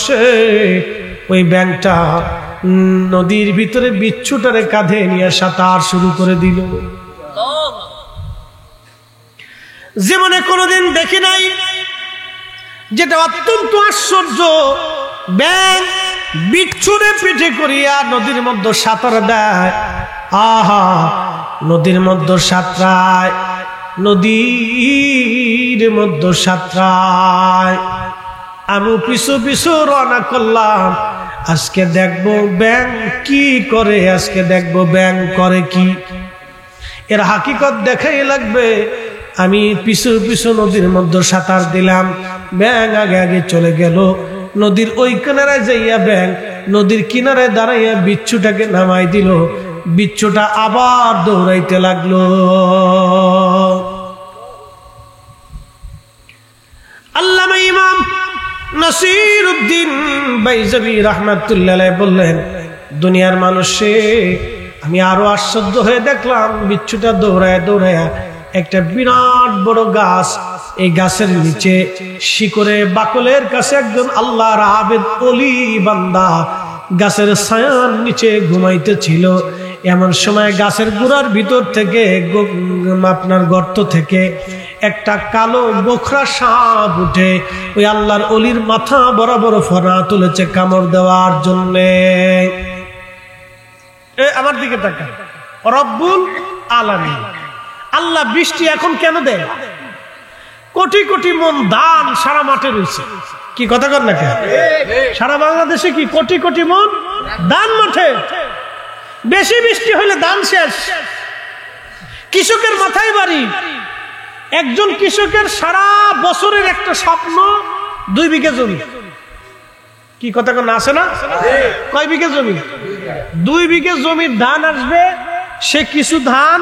ওই ব্যাঙটা নদীর ভিতরে বিচ্ছুটারে কাঁধে নিয়ে সাঁতার শুরু করে দিল। জীবনে কোনোদিন দেখি নাই, যেটা অত্যন্ত আশ্চর্য। ব্যাঙ বিচ্ছুরে পিঠে করিয়া নদীর মধ্যে সাঁতার দেয়। আহা, নদীর মধ্যে সাঁতরায়, নদীর মধ্যে সাঁতরায়। আমি পিছু পিছু রওনা করলাম। আজকে দেখবো ব্যাঙ কি করে, আজকে দেখবো ব্যাঙ করে কি। এর হাকিকত দেখাই লাগবে। আমি পিছু পিছু নদীর মধ্যে সাঁতার দিলাম, ব্যাঙ আগে আগে চলে গেল। নদীর ওই কিনারায় যাইয়া ব্যাঙ নদীর কিনারায় দাঁড়াইয়া বিচ্ছুটাকে নামাই দিল। বিচ্ছুটা আবার দৌড়াইতে লাগলো। আল্লামা ইমাম নাসিরউদ্দিন বাইজাবি রাহমাতুল্লাহ আলাইহি বললেন, দুনিয়ার মানুষে আমি আরো আশ্চর্য হয়ে দেখলাম বিচ্ছুটা দৌড়ায় দৌড়ায় একটা বিরাট বড় গাছ, এই গাছের নিচে শিকড়ে বাকলের কাছে একজন আল্লাহর আবেদ ওলি বান্দা গাছের ছায়ার নিচে ঘুমাইতেছিল। এমন সময় গাছের গোড়ার ভিতর থেকে আপনার গর্ত থেকে একটা কালো গোখরা সাপ উঠে ওই আল্লাহর ওলির মাথা বরাবর ফনা তুলেছে কামড় দেওয়ার জন্য। আমার দিকে তাকান, রব্বুল আলামিন আল্লাহ বৃষ্টি এখন কেন দেয়? কোটি কোটি মন ধান সারা মাঠে রয়েছে, কি কথা কর না কেন? সারা বাংলাদেশে কি কোটি কোটি মন ধান মাঠে, বেশি বৃষ্টি হইলে ধান শেষ। কৃষকের মাথায় বাড়ি, একজন কৃষকের সারা বছরের একটা স্বপ্ন 2 বিঘা জমি। কি কথা কোন আছে না? কয় বিঘা জমি? 2 বিঘা জমির ধান আসবে, সে কিছু ধান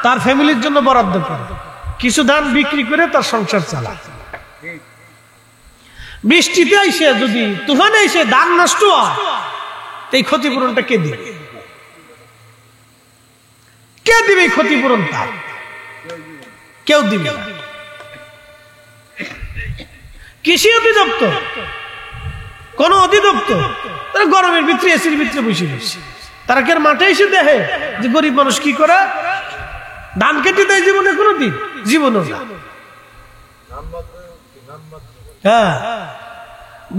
তার ফ্যামিলির জন্য বরাদ্দ করে, কিছু ধান বিক্রি করে তার সংসার চালায়। বৃষ্টিতে এসে যদি তুফানে এসে ধান নষ্ট হয়, এই ক্ষতিপূরণটা কে দিবে? কে দিবে ক্ষতিপূরণ? তার কেউ দিবে না। কৃষি অধিদপ্তর, কোন অধিদপ্তর, তারা গরমের ভিতরে এসির ভিতরে বসে বসে, তারা কে মাঠে এসে দেখে যে গরিব মানুষ কি করে? ধান কেটে দেয় জীবনে কোনদিন? জীবনও না। হ্যাঁ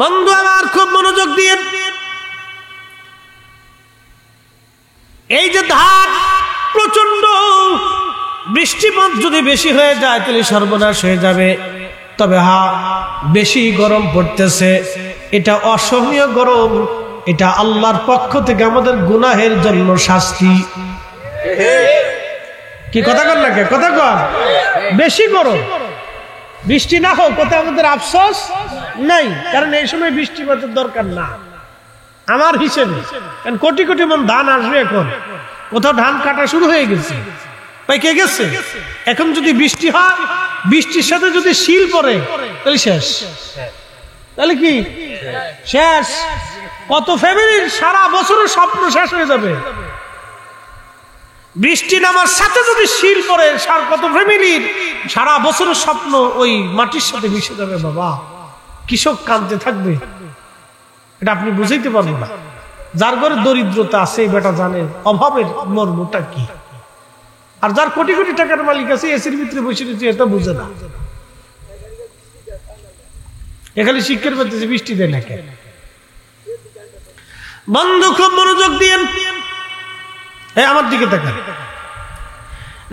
বন্ধু আমার, খুব মনোযোগ দিয়ে, এই যে ধান প্রচন্ড বৃষ্টিপাত যদি বেশি হয়ে যায় তাহলে সর্বনাশ হয়ে যাবে। তবে বেশি গরম পড়তেছে, এটা অসহনীয় গরম, এটা আল্লাহর পক্ষ থেকে আমাদের গুনাহের জন্য শাস্তি। কি কথা কর না? কথা কর, বেশি গরম, বৃষ্টি না হোক কথা আমাদের আফসোস নাই, কারণ এই সময় বৃষ্টিপাতের দরকার না আমার হিসেবে। কারণ কোটি কোটি মন ধান আসবে, এখন কোথাও ধান কাটা শুরু হয়ে গেছে, পাইকে গেছে। এখন যদি বৃষ্টি হয়, বৃষ্টির সাথে যদি শিল পড়ে তাহলে শেষ। তাহলে কি শেষ? কত ফ্যামিলির সারা বছরের স্বপ্ন শেষ হয়ে যাবে। বৃষ্টি নামার সাথে যদি শিল পড়ে, কত ফ্যামিলির সারা বছরের স্বপ্ন ওই মাটির সাথে মিশে যাবে। বাবা, কৃষক কাঁদতে থাকবে, এটা আপনি বুঝাইতে পারবেন না। যার ঘরে দরিদ্রতা আছে বেটা জানে অভাবের মর্মটা কি। আর যার কোটি কোটি টাকার মালিক আছে এসির ভিতরে বসে রয়েছে, এটা বুঝে না। এখানে শিক্ষার পাচ্ছে বৃষ্টি দেয় না কেন? বন্ধু খুব মনোযোগ দিয়ে আমার দিকে তাকান।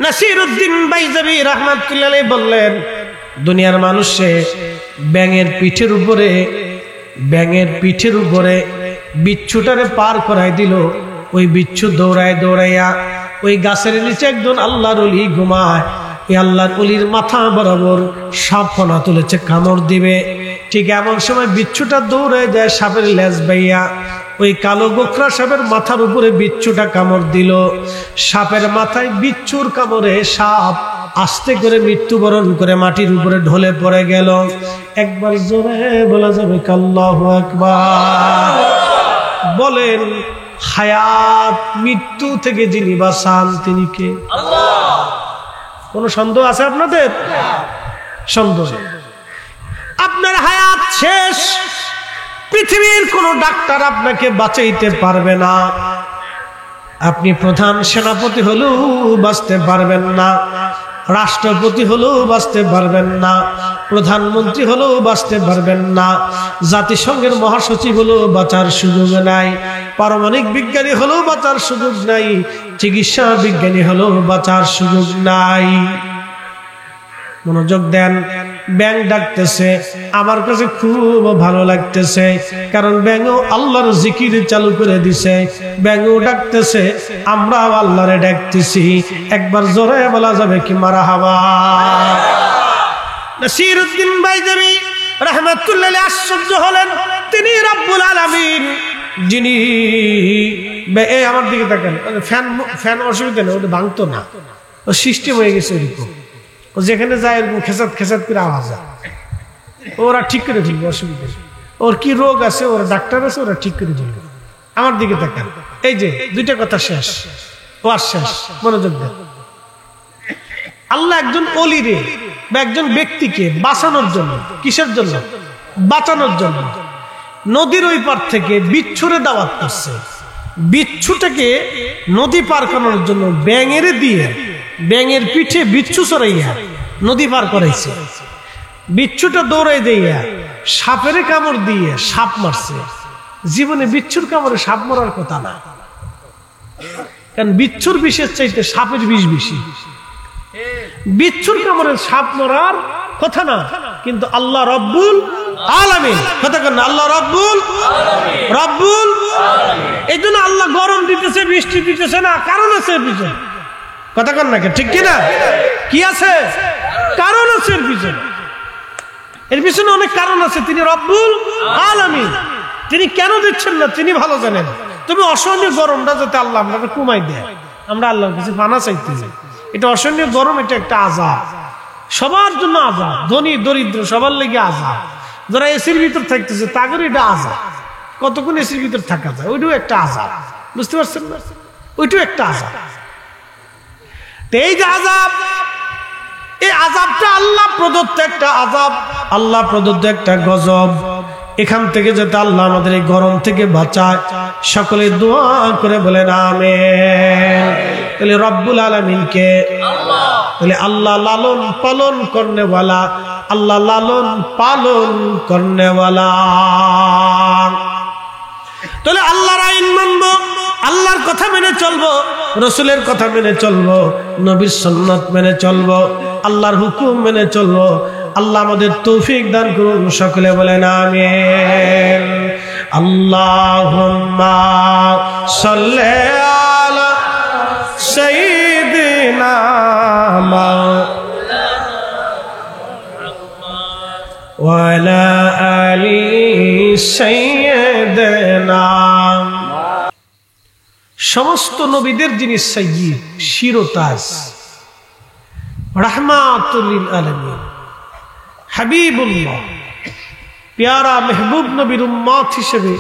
নাসিরউদ্দিন বাইজাবি রাহমাতুল্লাহ আলাইহি বললেন, দুনিয়ার মানুষে ব্যাঙের পিঠের উপরে বিচ্ছুটারে পার করাই দিল। ওই বিচ্ছু দৌড়ায় দৌড়াইয়া ওই গাছের নিচে একজন আল্লাহর ওলি ঘুমায়, এই আল্লাহর ওলির মাথা বরাবর সাপ ফনা তুলেছে কামড় দিবে। ঠিক এমন সময় বিচ্ছুটা দৌড়ে যায় সাপের লেজ বাইয়া, ওই কালো গোখরা সাপের মাথার উপরে বিচ্ছুটা কামড় দিল। সাপের মাথায় বিচ্ছুর কামড়ে সাপ আস্তে করে মৃত্যুবরণ করে মাটির উপরে ঢলে পড়ে গেল। একবার জোরে বলা যাবে আল্লাহু আকবার। বলেন, হায়াত মৃত্যু থেকে যিনি বাঁচান তিনি কে? আল্লাহ। কোন সন্দেহ আছে আপনাদের? সন্দেহ। আপনার হায়াত শেষ, পৃথিবীর কোন ডাক্তার আপনাকে বাঁচাইতে পারবে না। আপনি প্রধান সেনাপতি হলেও বাঁচতে পারবেন না, রাষ্ট্রপতি হলেও বাঁচতে পারবেন না, প্রধানমন্ত্রী হলেও বাঁচতে পারবেন না, জাতিসংঘের মহাসচিব হলেও বাঁচার সুযোগ নাই, পারমাণবিক বিজ্ঞানী হলেও বাঁচার সুযোগ নাই, চিকিৎসা বিজ্ঞানী হলেও বাঁচার সুযোগ নাই। মনোযোগ দেন, ব্যাঙ ডাকতেছে, আমার কাছে খুব ভালো লাগতেছে, কারণ ব্যাঙও আল্লাহর জিকির চালু করে দিছে। ব্যাঙও ডাকতেছে, আমরাও আল্লাহরে ডাকতেছি। একবার জোরে বলা যাবে কি মারহাবা? নাসিরউদ্দিন বাইজাবি রাহমাতুল্লাহ আলাইহি আশ্চর্য হলেন, তিনি রব্বুল আলামিন, যিনি এই আমার দিকে দেখেন, ফ্যান ফ্যান অসুবিধা নেই, ওটা ভাঙতো না, ও সিস্টেম হয়ে গেছে ওইরকম। ও যেখানে যায় এরকম খেসাত খেসাত করে আওয়াজ হয়, ওরা ঠিক করে দিবে, অসুবিধা নেই। ওর কি রোগ আছে, ওরা ডাক্তার আছে, ওরা ঠিক করে দিবে। আমার দিকে দেখেন, এই যে দুইটা কথা শেষ, ও আর শেষ, মনোযোগ দেন। আল্লাহ একজন অলিরে বা একজন ব্যক্তিকে বাঁচানোর জন্য, কিসের জন্য? বাঁচানোর জন্য নদীর ওই পার থেকে বিচ্ছুরে দাওয়াত করছে। বিচ্ছুটাকে নদী পার করানোর জন্য ব্যাঙের দিয়ে, ব্যাঙের পিঠে বিচ্ছু চড়াইয়া নদী পার করাইছে। বিচ্ছুটা দৌড়াই দিয়া সাপের কামড় দিয়ে সাপ মারছে। জীবনে বিচ্ছুর কামড়ে সাপ মরার কথা না, কারণ বিচ্ছুর বিষের চাইতে সাপের বিষ বেশি। বিচ্ছুর কামড়ে সাপ মরার কথা না, কিন্তু আল্লাহ রব্বুল আলামিন, কথা কেন, আল্লাহ রব্বুল রব্বুল, এই জন্য আল্লাহ গরম দিতেছে, বৃষ্টি দিতেছে না, কারণ আছে এর পিছনে, কথা কেন নাকি, ঠিক কিনা? কি আছে? কারণ আছে এর পিছনে, এর পিছনে অনেক কারণ আছে। তিনি রব্বুল আলামিন, তিনি কেন দিচ্ছেন না তিনি ভালো জানেন। তুমি অসহনীয় গরমটা যাতে আল্লাহ আমরা কমাই দেয়, আমরা আল্লাহর কাছে পানা চাইতে যাই। এটা অসহনীয় গরম, এটা একটা আযাব, সবার জন্য আযাব, ধনী দরিদ্র সবার লেগে আযাব। যারা এসির ভিতর থাকতেছে তাদের এটা আযাব, কতক্ষণ এসির ভিতর থাকা যায়, ওইটাও একটা আযাব, বুঝতে পারছেন না? ওইটাও একটা আযাব। এই যে আযাব, এই আযাবটা আল্লাহ প্রদত্ত একটা আযাব, আল্লাহ প্রদত্ত একটা গজব। এখান থেকে যাতে আল্লাহ আমাদের এই গরম থেকে বাঁচায়, সকলে দোয়া করে বলেন আমিন। তাহলে রব্বুল আলামিনকে তাহলে আল্লাহ লালন পালন করনে ওয়ালা, আল্লাহ লালন পালন করনে ওয়ালা। তাহলে আল্লাহর আইন মানবো, আল্লাহর কথা মেনে চলবো, রসুলের কথা মেনে চলবো, নবীর সুন্নাত মেনে চলবো, আল্লাহর হুকুম মেনে চলবো। আল্লাহ আমাদের তৌফিক দান করুন, সকলে বলেন আমিন। আল্লাহুম্মা সাল্লি আলা সাইয়্যিদিনা ওয়া আলা আলি সাইয়্যিদিনা। সমস্ত নবীদের যিনি সাইয়্যিদ, শিরোতাজ, রাহমাতুল লিল আলামিন, হাবিবুল্লাহ, প্যারা মেহবুব নবীর উম্মত হিসেবে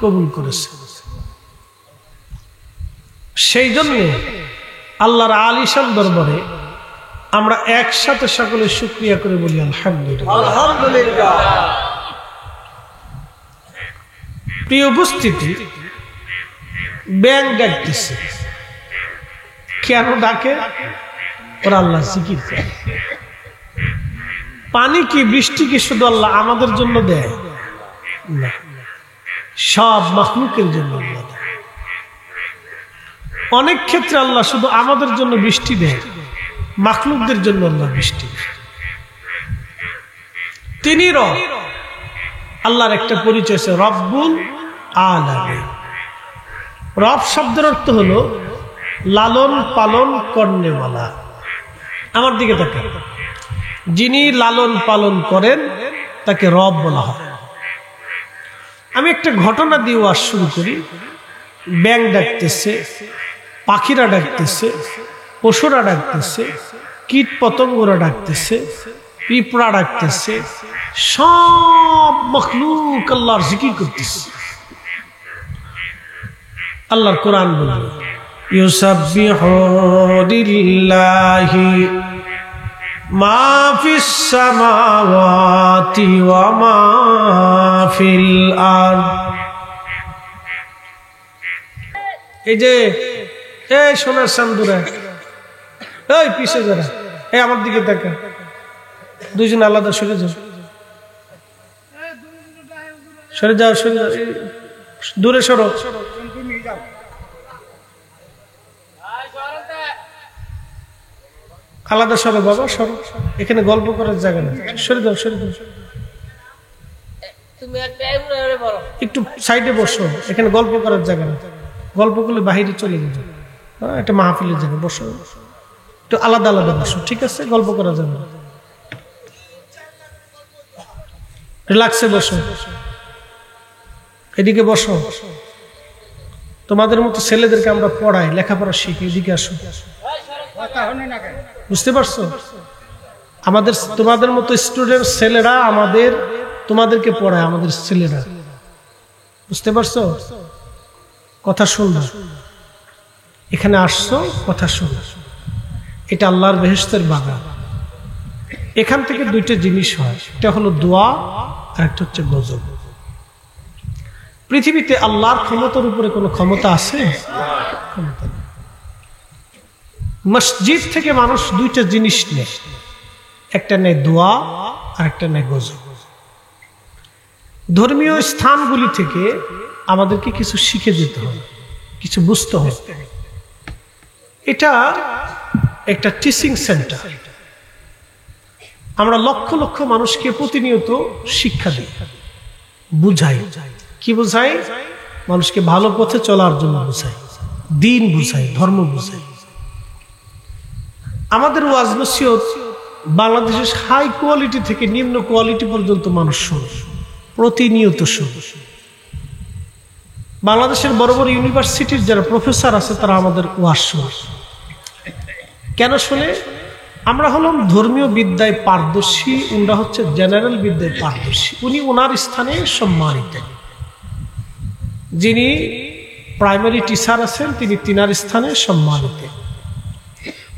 কবুল করেছে। সেই জন্য আল্লাহর আলিশান দরবারে আমরা একসাথে সকলে শুকরিয়া করে বলি আলহামদুলিল্লাহ, আলহামদুলিল্লাহ। প্রিয় উপস্থিতি, ব্যাং ডাকতেছে, কেন ডাকে? ওরা আল্লাহ জিকির করে। পানি কি, বৃষ্টি কি শুধু আল্লাহ আমাদের জন্য দেয় না, সব মাখলুকের জন্য আল্লাহ দেয়। অনেক ক্ষেত্রে আল্লাহ শুধু আমাদের জন্য বৃষ্টি দেয়, মাখলুকদের জন্য আল্লাহ বৃষ্টি দেয়। তিনি রব। আল্লাহর একটা পরিচয় আছে রব্বুল আলামিন। রব শব্দের অর্থ হলো লালন পালন করনেওয়ালা। আমার দিকে তাকান, যিনি লালন পালন করেন তাকে রব বলা হয়। আমি একটা ঘটনা দিয়ে ওয়াজ শুরু করি। ব্যাঙ ডাকতেছে, পাখিরা ডাকতেছে, পশুরা ডাকতেছে, কীট পতঙ্গরা ডাকতেছে, পিঁপড়া ডাকতেছে, সব মখলুক আল্লাহর জিকির করতেছে। আল্লাহর কোরআন বলে ইউসাব্বিহু লিল্লাহি মা ফিস সামাওয়াতি ওয়া মা ফিল আরদ। এই যে এই সোনার চান্দুরা, এই পিছে যারা, এই আমার দিকে দেখা, দুইজন আলাদা সরে যাও, সরে যাও, সরে যাও, দূরে সরো, আলাদা সরো বাবা, সরো, এখানে গল্প করার জায়গা নেই, সরে যাও, সরে যাও, একটু সাইডে বসো, এখানে গল্প করার জায়গা নেই, গল্প করলে বাহিরে চলে যাবে, একটা মাহফিলের জায়গা, বসো, একটু আলাদা আলাদা বসো, ঠিক আছে? গল্প করা যাবে না, রিল্যাক্সে বসো, এদিকে বসো, তোমাদের মতো ছেলেদেরকে আমরা পড়াই, লেখাপড়া শিখি, এদিকে আসো। বুঝতে পারছো? আমাদের তোমাদের মতো স্টুডেন্ট ছেলেরা তোমাদেরকে পড়ায়, আমাদের ছেলেরা। বুঝতে পারছো? কথা শুনবা, এখানে আসছো, কথা শুন। এটা আল্লাহর বেহেশতের বাগান। এখান থেকে দুইটা জিনিস হয়, একটা হলো দোয়া আর একটা হচ্ছে গজব। পৃথিবীতে আল্লাহর ক্ষমতার উপরে কোনো ক্ষমতা আছে? ক্ষমতা নেই। মসজিদ থেকে মানুষ দুইটা জিনিস নেয়, একটা নেয় দোয়া আর একটা নেয় গজব। ধর্মীয় স্থানগুলি থেকে আমাদেরকে কিছু শিখে যেতে হবে, কিছু বুঝতে হবে। এটা একটা টিচিং সেন্টার। আমরা লক্ষ লক্ষ মানুষকে প্রতিনিয়ত শিক্ষা দিই, বুঝাই। কি বুঝাই? মানুষকে ভালো পথে চলার জন্য বুঝাই, দিন বুঝাই, ধর্ম বুঝাই। আমাদের ওয়াজ নসিহত বাংলাদেশের হাই কোয়ালিটি থেকে নিম্ন কোয়ালিটি পর্যন্ত মানুষ শোনে, প্রতিনিয়ত শোনে। বাংলাদেশের বড় বড় ইউনিভার্সিটির যারা প্রফেসর আছে তারা আমাদের ওয়াজ শোনে। কেন শোনে? আমরা হলাম ধর্মীয় বিদ্যায় পারদর্শী, উনারা হচ্ছে জেনারেল বিদ্যায় পারদর্শী। উনি ওনার স্থানে সম্মানিত। যিনি প্রাইমারি টিচার আছেন তিনি তিনার স্থানে সম্মানিত।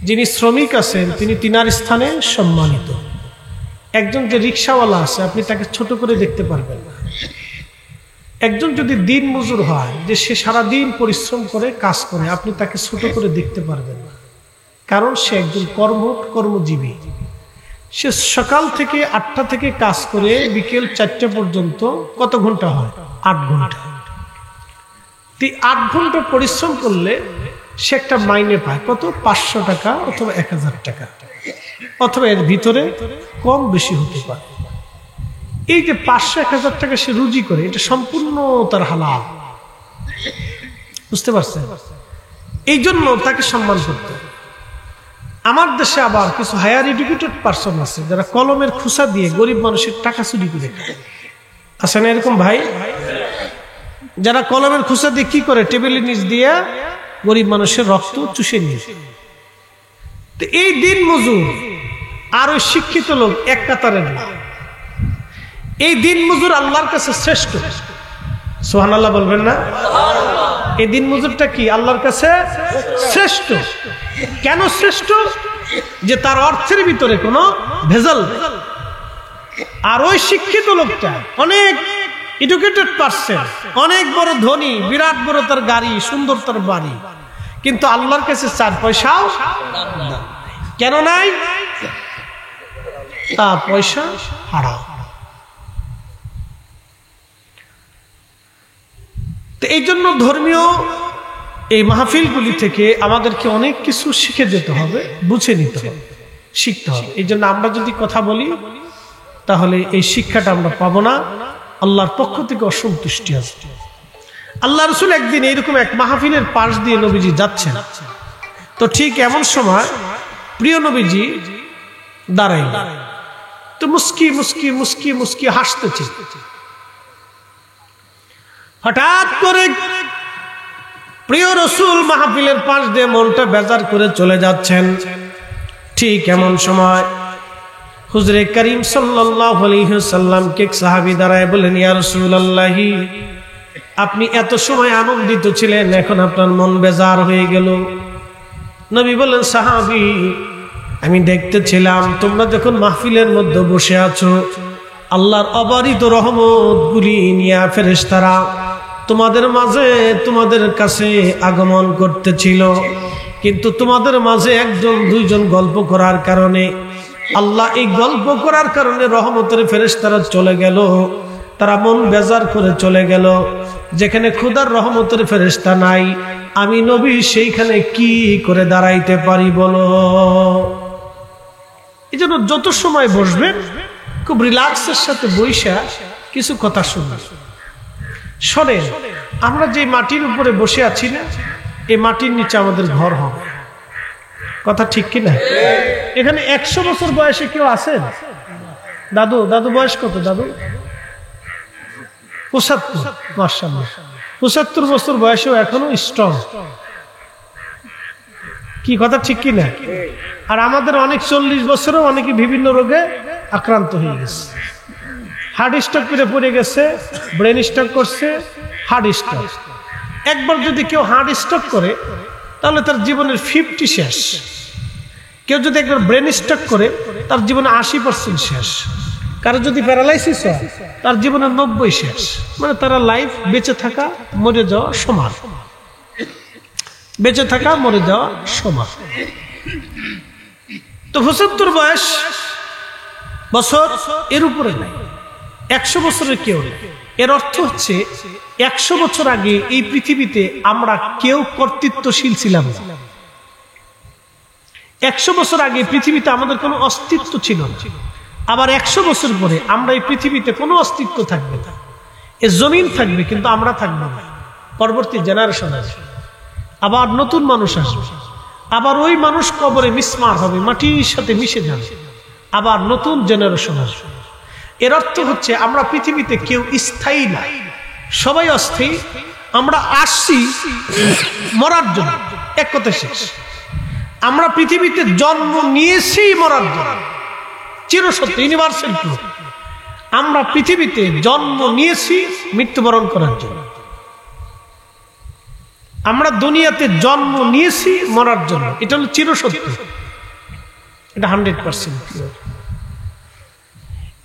যিনি শ্রমিক আছেন তিনি তিনার স্থানে সম্মানিত। একজন যে রিক্সাওয়ালা আছে আপনি তাকে ছোট করে দেখতে পারবেন না। একজন যদি দিন মজুর হয়, যে সে সারাদিন পরিশ্রম করে কাজ করে, আপনি তাকে ছোট করে দেখতে পারবেন না, কারণ সে একজন কর্মজীবী। সে সকাল থেকে 8টা থেকে কাজ করে বিকেল 4টা পর্যন্ত কত ঘন্টা হয়? 8 ঘন্টা। 8 ঘন্টা পরিশ্রম করলে সে একটা মাইনে পায় কত? 500 টাকা অথবা 1000 টাকা, অথবা এর ভিতরে কম বেশি হতে পারে। এই যে 500-1000 টাকা সে রুজি করে, এটা সম্পূর্ণ তার হালাল। বুঝতে পারছেন? এই জন্য তাকে সম্মান করতে। আমার দেশে আবার কিছু হায়ার এডুকেটেড পারসন আছে যারা কলমের খুসা দিয়ে গরিব মানুষের টাকা চুরি করে খায়। আছে না এরকম ভাই? যারা কলমের খুসা দিয়ে কি করে? টেবিলের নিচ দিয়ে গরিব মানুষের রক্ত চুষে নিয়ে। তো এই দিন মজুর আর ওই শিক্ষিত লোক এক কাতারের না। এই দিন মজুর আল্লাহর কাছে শ্রেষ্ঠ। সুবহানাল্লাহ বলবেন না? এই দিন মজুরটা কি আল্লাহর কাছে শ্রেষ্ঠ। কেন শ্রেষ্ঠ? যে তার অর্থের ভিতরে কোনো ভেজাল। আর ওই শিক্ষিত লোকটা অনেক এডুকেটেড পারসন, অনেক বড় ধনী, বিরাট বড় তার গাড়ি, সুন্দর তার বাড়ি, কিন্তু আল্লাহর কাছে 4 পয়সাও কেন নাই? তার পয়সা হারাম। তো এই জন্য ধর্মীয় এই মাহফিলগুলি থেকে আমাদেরকে অনেক কিছু শিখে যেতে হবে, বুঝে নিতে হবে, শিখতে হবে। এই জন্য আমরা যদি কথা বলি তাহলে এই শিক্ষাটা আমরা পাবো না, আল্লাহর পক্ষ থেকে অসন্তুষ্টি আসবে। আল্লাহ রাসূল একদিন এইরকম এক মাহফিলের পাশ দিয়ে নবীজি যাচ্ছেন। তো ঠিক এমন সময় প্রিয় নবীজি দাঁড়াইলেন। তো মুস্কি মুস্কি মুস্কি মুস্কি হাসতেছে। হঠাৎ করে প্রিয় রাসূল মাহফিলের পাশ দিয়ে মনটা বেজার করে চলে যাচ্ছেন। ঠিক এমন সময় হুজুরে করিম সাল্লাল্লাহু আলাইহি ওয়াসাল্লাম কে এক সাহাবী দাঁড়ায় বলেন, ইয়া রাসূলুল্লাহ, আপনি এত সময় আনন্দিত ছিলেন, এখন আপনার মন বেজার হয়ে গেল। নবী বলেন, সাহাবী, আমি দেখতেছিলাম তোমরা যখন মাহফিলের মধ্যে বসে আছো, আল্লাহর অবারিত রহমতগুলি নিয়ে ফেরেশতারা তোমাদের মাঝে তোমাদের কাছে আগমন করতেছিল, কিন্তু তোমাদের মাঝে 1-2 গল্প করার কারণে, আল্লাহ এই গল্প করার কারণে রহমতের ফেরেশতারা চলে গেল, তারা মন বেজার করে চলে গেল। যেখানে খোদার রহমতের ফেরেশতা নাই, আমি নবী সেইখানে কি করে দাঁড়াইতে পারি বলো? এই জন্য যত সময় বসবেন খুব রিল্যাক্সের সাথে বইসা কিছু কথা শুনবেন। শোনেন, আমরা যে মাটির উপরে বসে আছি না, এই মাটির নিচে আমাদের ঘর হবে। কথা ঠিক কিনা? এখানে 100 বছর বয়সে কেউ আছেন? দাদু বয়স কত? দাদু 75। মাশাআল্লাহ, 75 বছর বয়সেও এখনো স্ট্রং। কি কথা ঠিক কি না? আর আমাদের অনেক 40 বছরেও অনেকে বিভিন্ন রোগে আক্রান্ত হয়ে গেছে। হার্ট স্ট্রোক করে পড়ে গেছে, ব্রেন স্ট্রোক করছে, হার্ট স্ট্রোক। একবার যদি কেউ হার্ট স্ট্রোক করে তাহলে তার জীবনের 50 শেষ। কেউ যদি একবার ব্রেন স্ট্রোক করে তার জীবনে 80% শেষ। কারো যদি প্যারালাইসিস হয় তার জীবনের 90 শেষ। মানে তারা লাইফ বেঁচে থাকা মরে যাওয়া সমান, বেঁচে থাকা মরে যাওয়া সমান। তো 75 বছর এর উপরে নাই, 100 বছরের কেউ নেই। এর অর্থ হচ্ছে 100 বছর আগে এই পৃথিবীতে আমরা কেউ কর্তৃত্বশীল ছিলাম না। 100 বছর আগে পৃথিবীতে আমাদের কোনো অস্তিত্ব ছিল না। আবার 100 বছর পরে আমরা এই পৃথিবীতে কোনো অস্তিত্ব থাকবে না। এ জমিন থাকবে কিন্তু আমরা থাকবো না। পরবর্তী জেনারেশন আসবে, আবার নতুন মানুষ আসবে, আবার ওই মানুষ কবরে মিসমার হবে, মাটির সাথে মিশে যাবে, আবার নতুন জেনারেশন আসবে। এর অর্থ হচ্ছে আমরা পৃথিবীতে কেউ স্থায়ী না, সবাই অস্থায়ী। আমরা আসছি মরার জন্য, এক কথা শেষ। আমরা পৃথিবীতে জন্ম নিয়েছি মরার জন্য, চিরসত্য, ইউনিভার্সাল ট্রুথ। আমরা পৃথিবীতে জন্ম নিয়েছি মৃত্যুবরণ করার জন্য। আমরা দুনিয়াতে জন্ম নিয়েছি মরার জন্য, এটা হলো চিরসত্য, এটা 100% পিওর।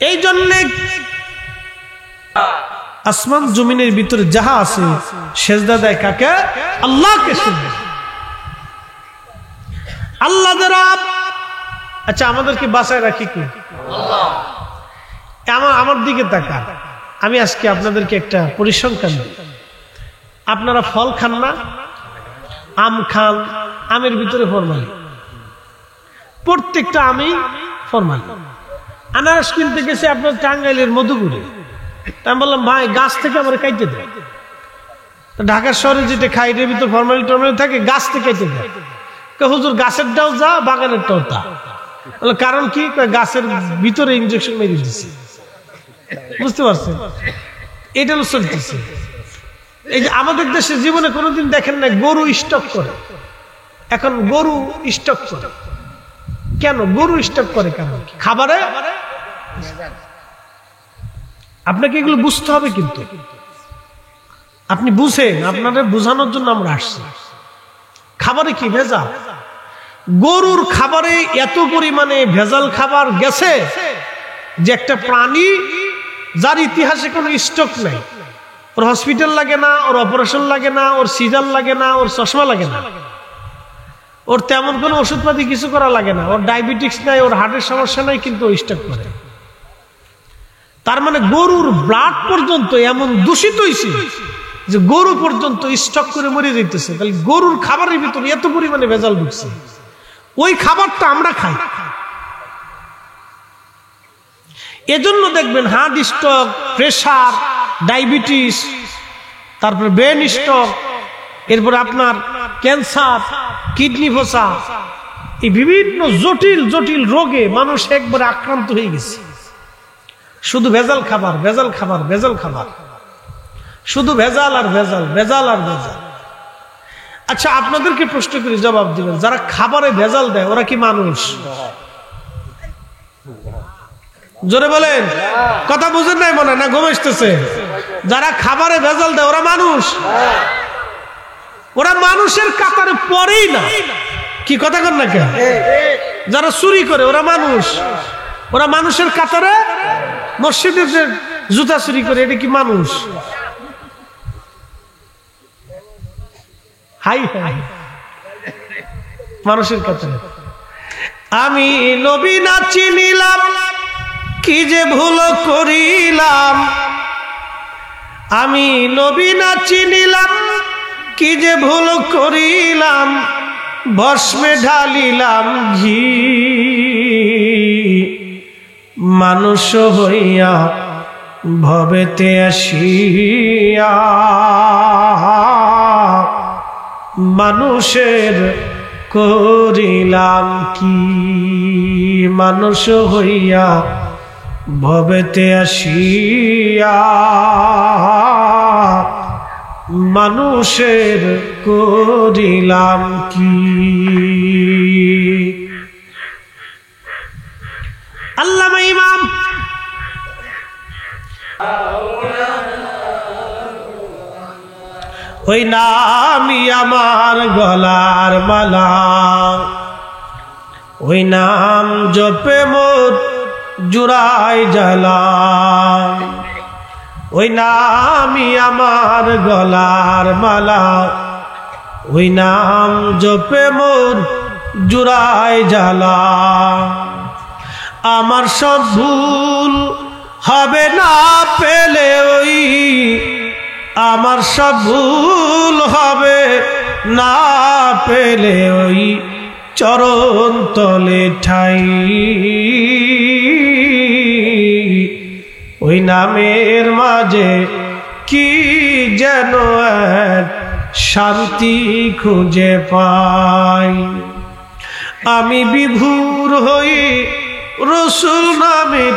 এই জন্য আসমান জমিনের ভিতরে যাহা আছে সেজদা দেয় কাকে? আল্লাহকে। আল্লাহ রব। আচ্ছা, আমাদেরকে বাঁচায় রাখি কি? আমার দিকে তাকান। আমি আজকে আপনাদেরকে একটা পরিসংখ্যান দিই। আপনারা ফল খান না? আম খান, আমের ভিতরে ফরমালিন, প্রত্যেকটা আমি ফরমালিন। আনারস কিনতে গেছে আপনার টাঙ্গাইলের মধুপুরে, আমি বললাম ভাই গাছ থেকে আমার কাইতে দেয়। ঢাকার শহরে যেটা খাই এর ভিতরে ফরমালিন টরমালিন থাকে, গাছ থেকে কাইতে দেয়। হুজুর গাছেরটাও যা, বাগানেরটাও তা। কারণ কি? গাছের ভিতরে ইনজেকশন মেরে দিচ্ছে। বুঝতে পারছেন? এটা চলতেছে। এই যে আমাদের দেশে জীবনে কোনোদিন দেখেন না গরু স্টক করে। এখন গরু স্টক করে কেন? গরু স্টক করে কেন? খাবারে। আপনাকে এগুলো বুঝতে হবে, কিন্তু আপনি বুঝেন, আপনাদের বোঝানোর জন্য আমরা আসছি। খাবারে কি ভেজাল? গরুর খাবারে এত পরিমাণে ভেজাল খাবার গেছে যে একটা প্রাণী যার ইতিহাসে কোনো স্টক নেই, ওর হসপিটাল লাগে না, ওর অপারেশন লাগে না, ওর সিজার লাগে না, ওর চশমা লাগে না, ওর তেমন কোনো ওষুধপাতি কিছু করা লাগে না, ওর ডায়াবেটিক্স নাই, ওর হার্টের সমস্যা নাই, কিন্তু স্টক করে। তার মানে গরুর ব্লাড পর্যন্ত এমন দূষিত হয়েছে যে গরু পর্যন্ত স্টক করে মরে যেতেছে। তাহলে গরুর খাবারের ভিতরে এত পরিমাণে ভেজাল ঢুকছে, ওই খাবারটা আমরা খাই। এজন্য দেখবেন হার্ট স্ট্রোক, প্রেসার, ডায়াবেটিস, তারপরে ব্রেন স্ট্রোক, এরপর আপনার ক্যান্সার, কিডনি ফোসা, এই বিভিন্ন জটিল জটিল রোগে মানুষ একবারে আক্রান্ত হয়ে গেছে। শুধু ভেজাল খাবার, ভেজাল খাবার, ভেজাল খাবার, শুধু ভেজাল আর ভেজাল, ভেজাল আর ভেজাল। আচ্ছা, আপনাদেরকে প্রশ্ন করে জবাব দিবেন, যারা খাবারে ভেজাল দেয় ওরা কি মানুষ? জোরে বলেন, কথা বুঝেন নাই মনে না ঘুম আসতেছে? যারা খাবারে ভেজাল দেয় ওরা মানুষ? ওরা মানুষের কাতারে পড়েই না। কি কথা কর না কেন? যারা চুরি করে ওরা মানুষ? ওরা মানুষের কাতারে? মসজিদে যে জুতা চুরি করে এটা কি মানুষ? হাই হাই, মানুষের কাতারে। আমি নবী না চিনিলাম, কি যে ভুল করিলাম। আমি নবী না চিনিলাম, কি যে ভুল করিলাম। ভস্মে ঢালিলাম ঘি, মানুষ হইয়া ভবেতে আসিয়া মানুষের করিলাম কি। মানুষ হইয়া ভবেতে আসিয়া মানুষের করিলাম কি। আল্লামা ইমাম ওই নামই আমার গলার মালা, ওই নাম জপে মোর জুড়াই জ্বালা, ওই নামই আমার গলার মালা, ওই নাম জপে মোর জুড়াই জ্বালা। আমার সব ভুল হবে না পেলে ওই, আমার সব ভুল হবে না পেলে ওই চরণ তলে ঠাই। ওই নামের মাঝে কি যেন এক শান্তি খুঁজে পাই। আমি বিভোর হই রসুল নামে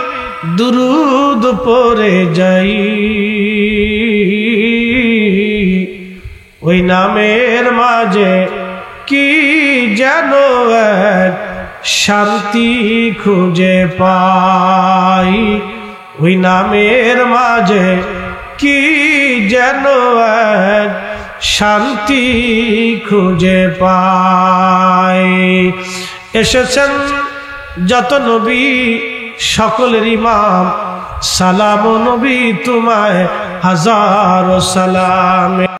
দুরুদ পড়ে যাই, ওই নামের মাঝে কি যেন এক শান্তি খুঁজে পাই। ওই নামের মাঝে কি যেন এক শান্তি খুঁজে পাই। এসেছেন যত নবী সকলের ইমাম, সালাম নবী তোমায় হাজারো সালাম।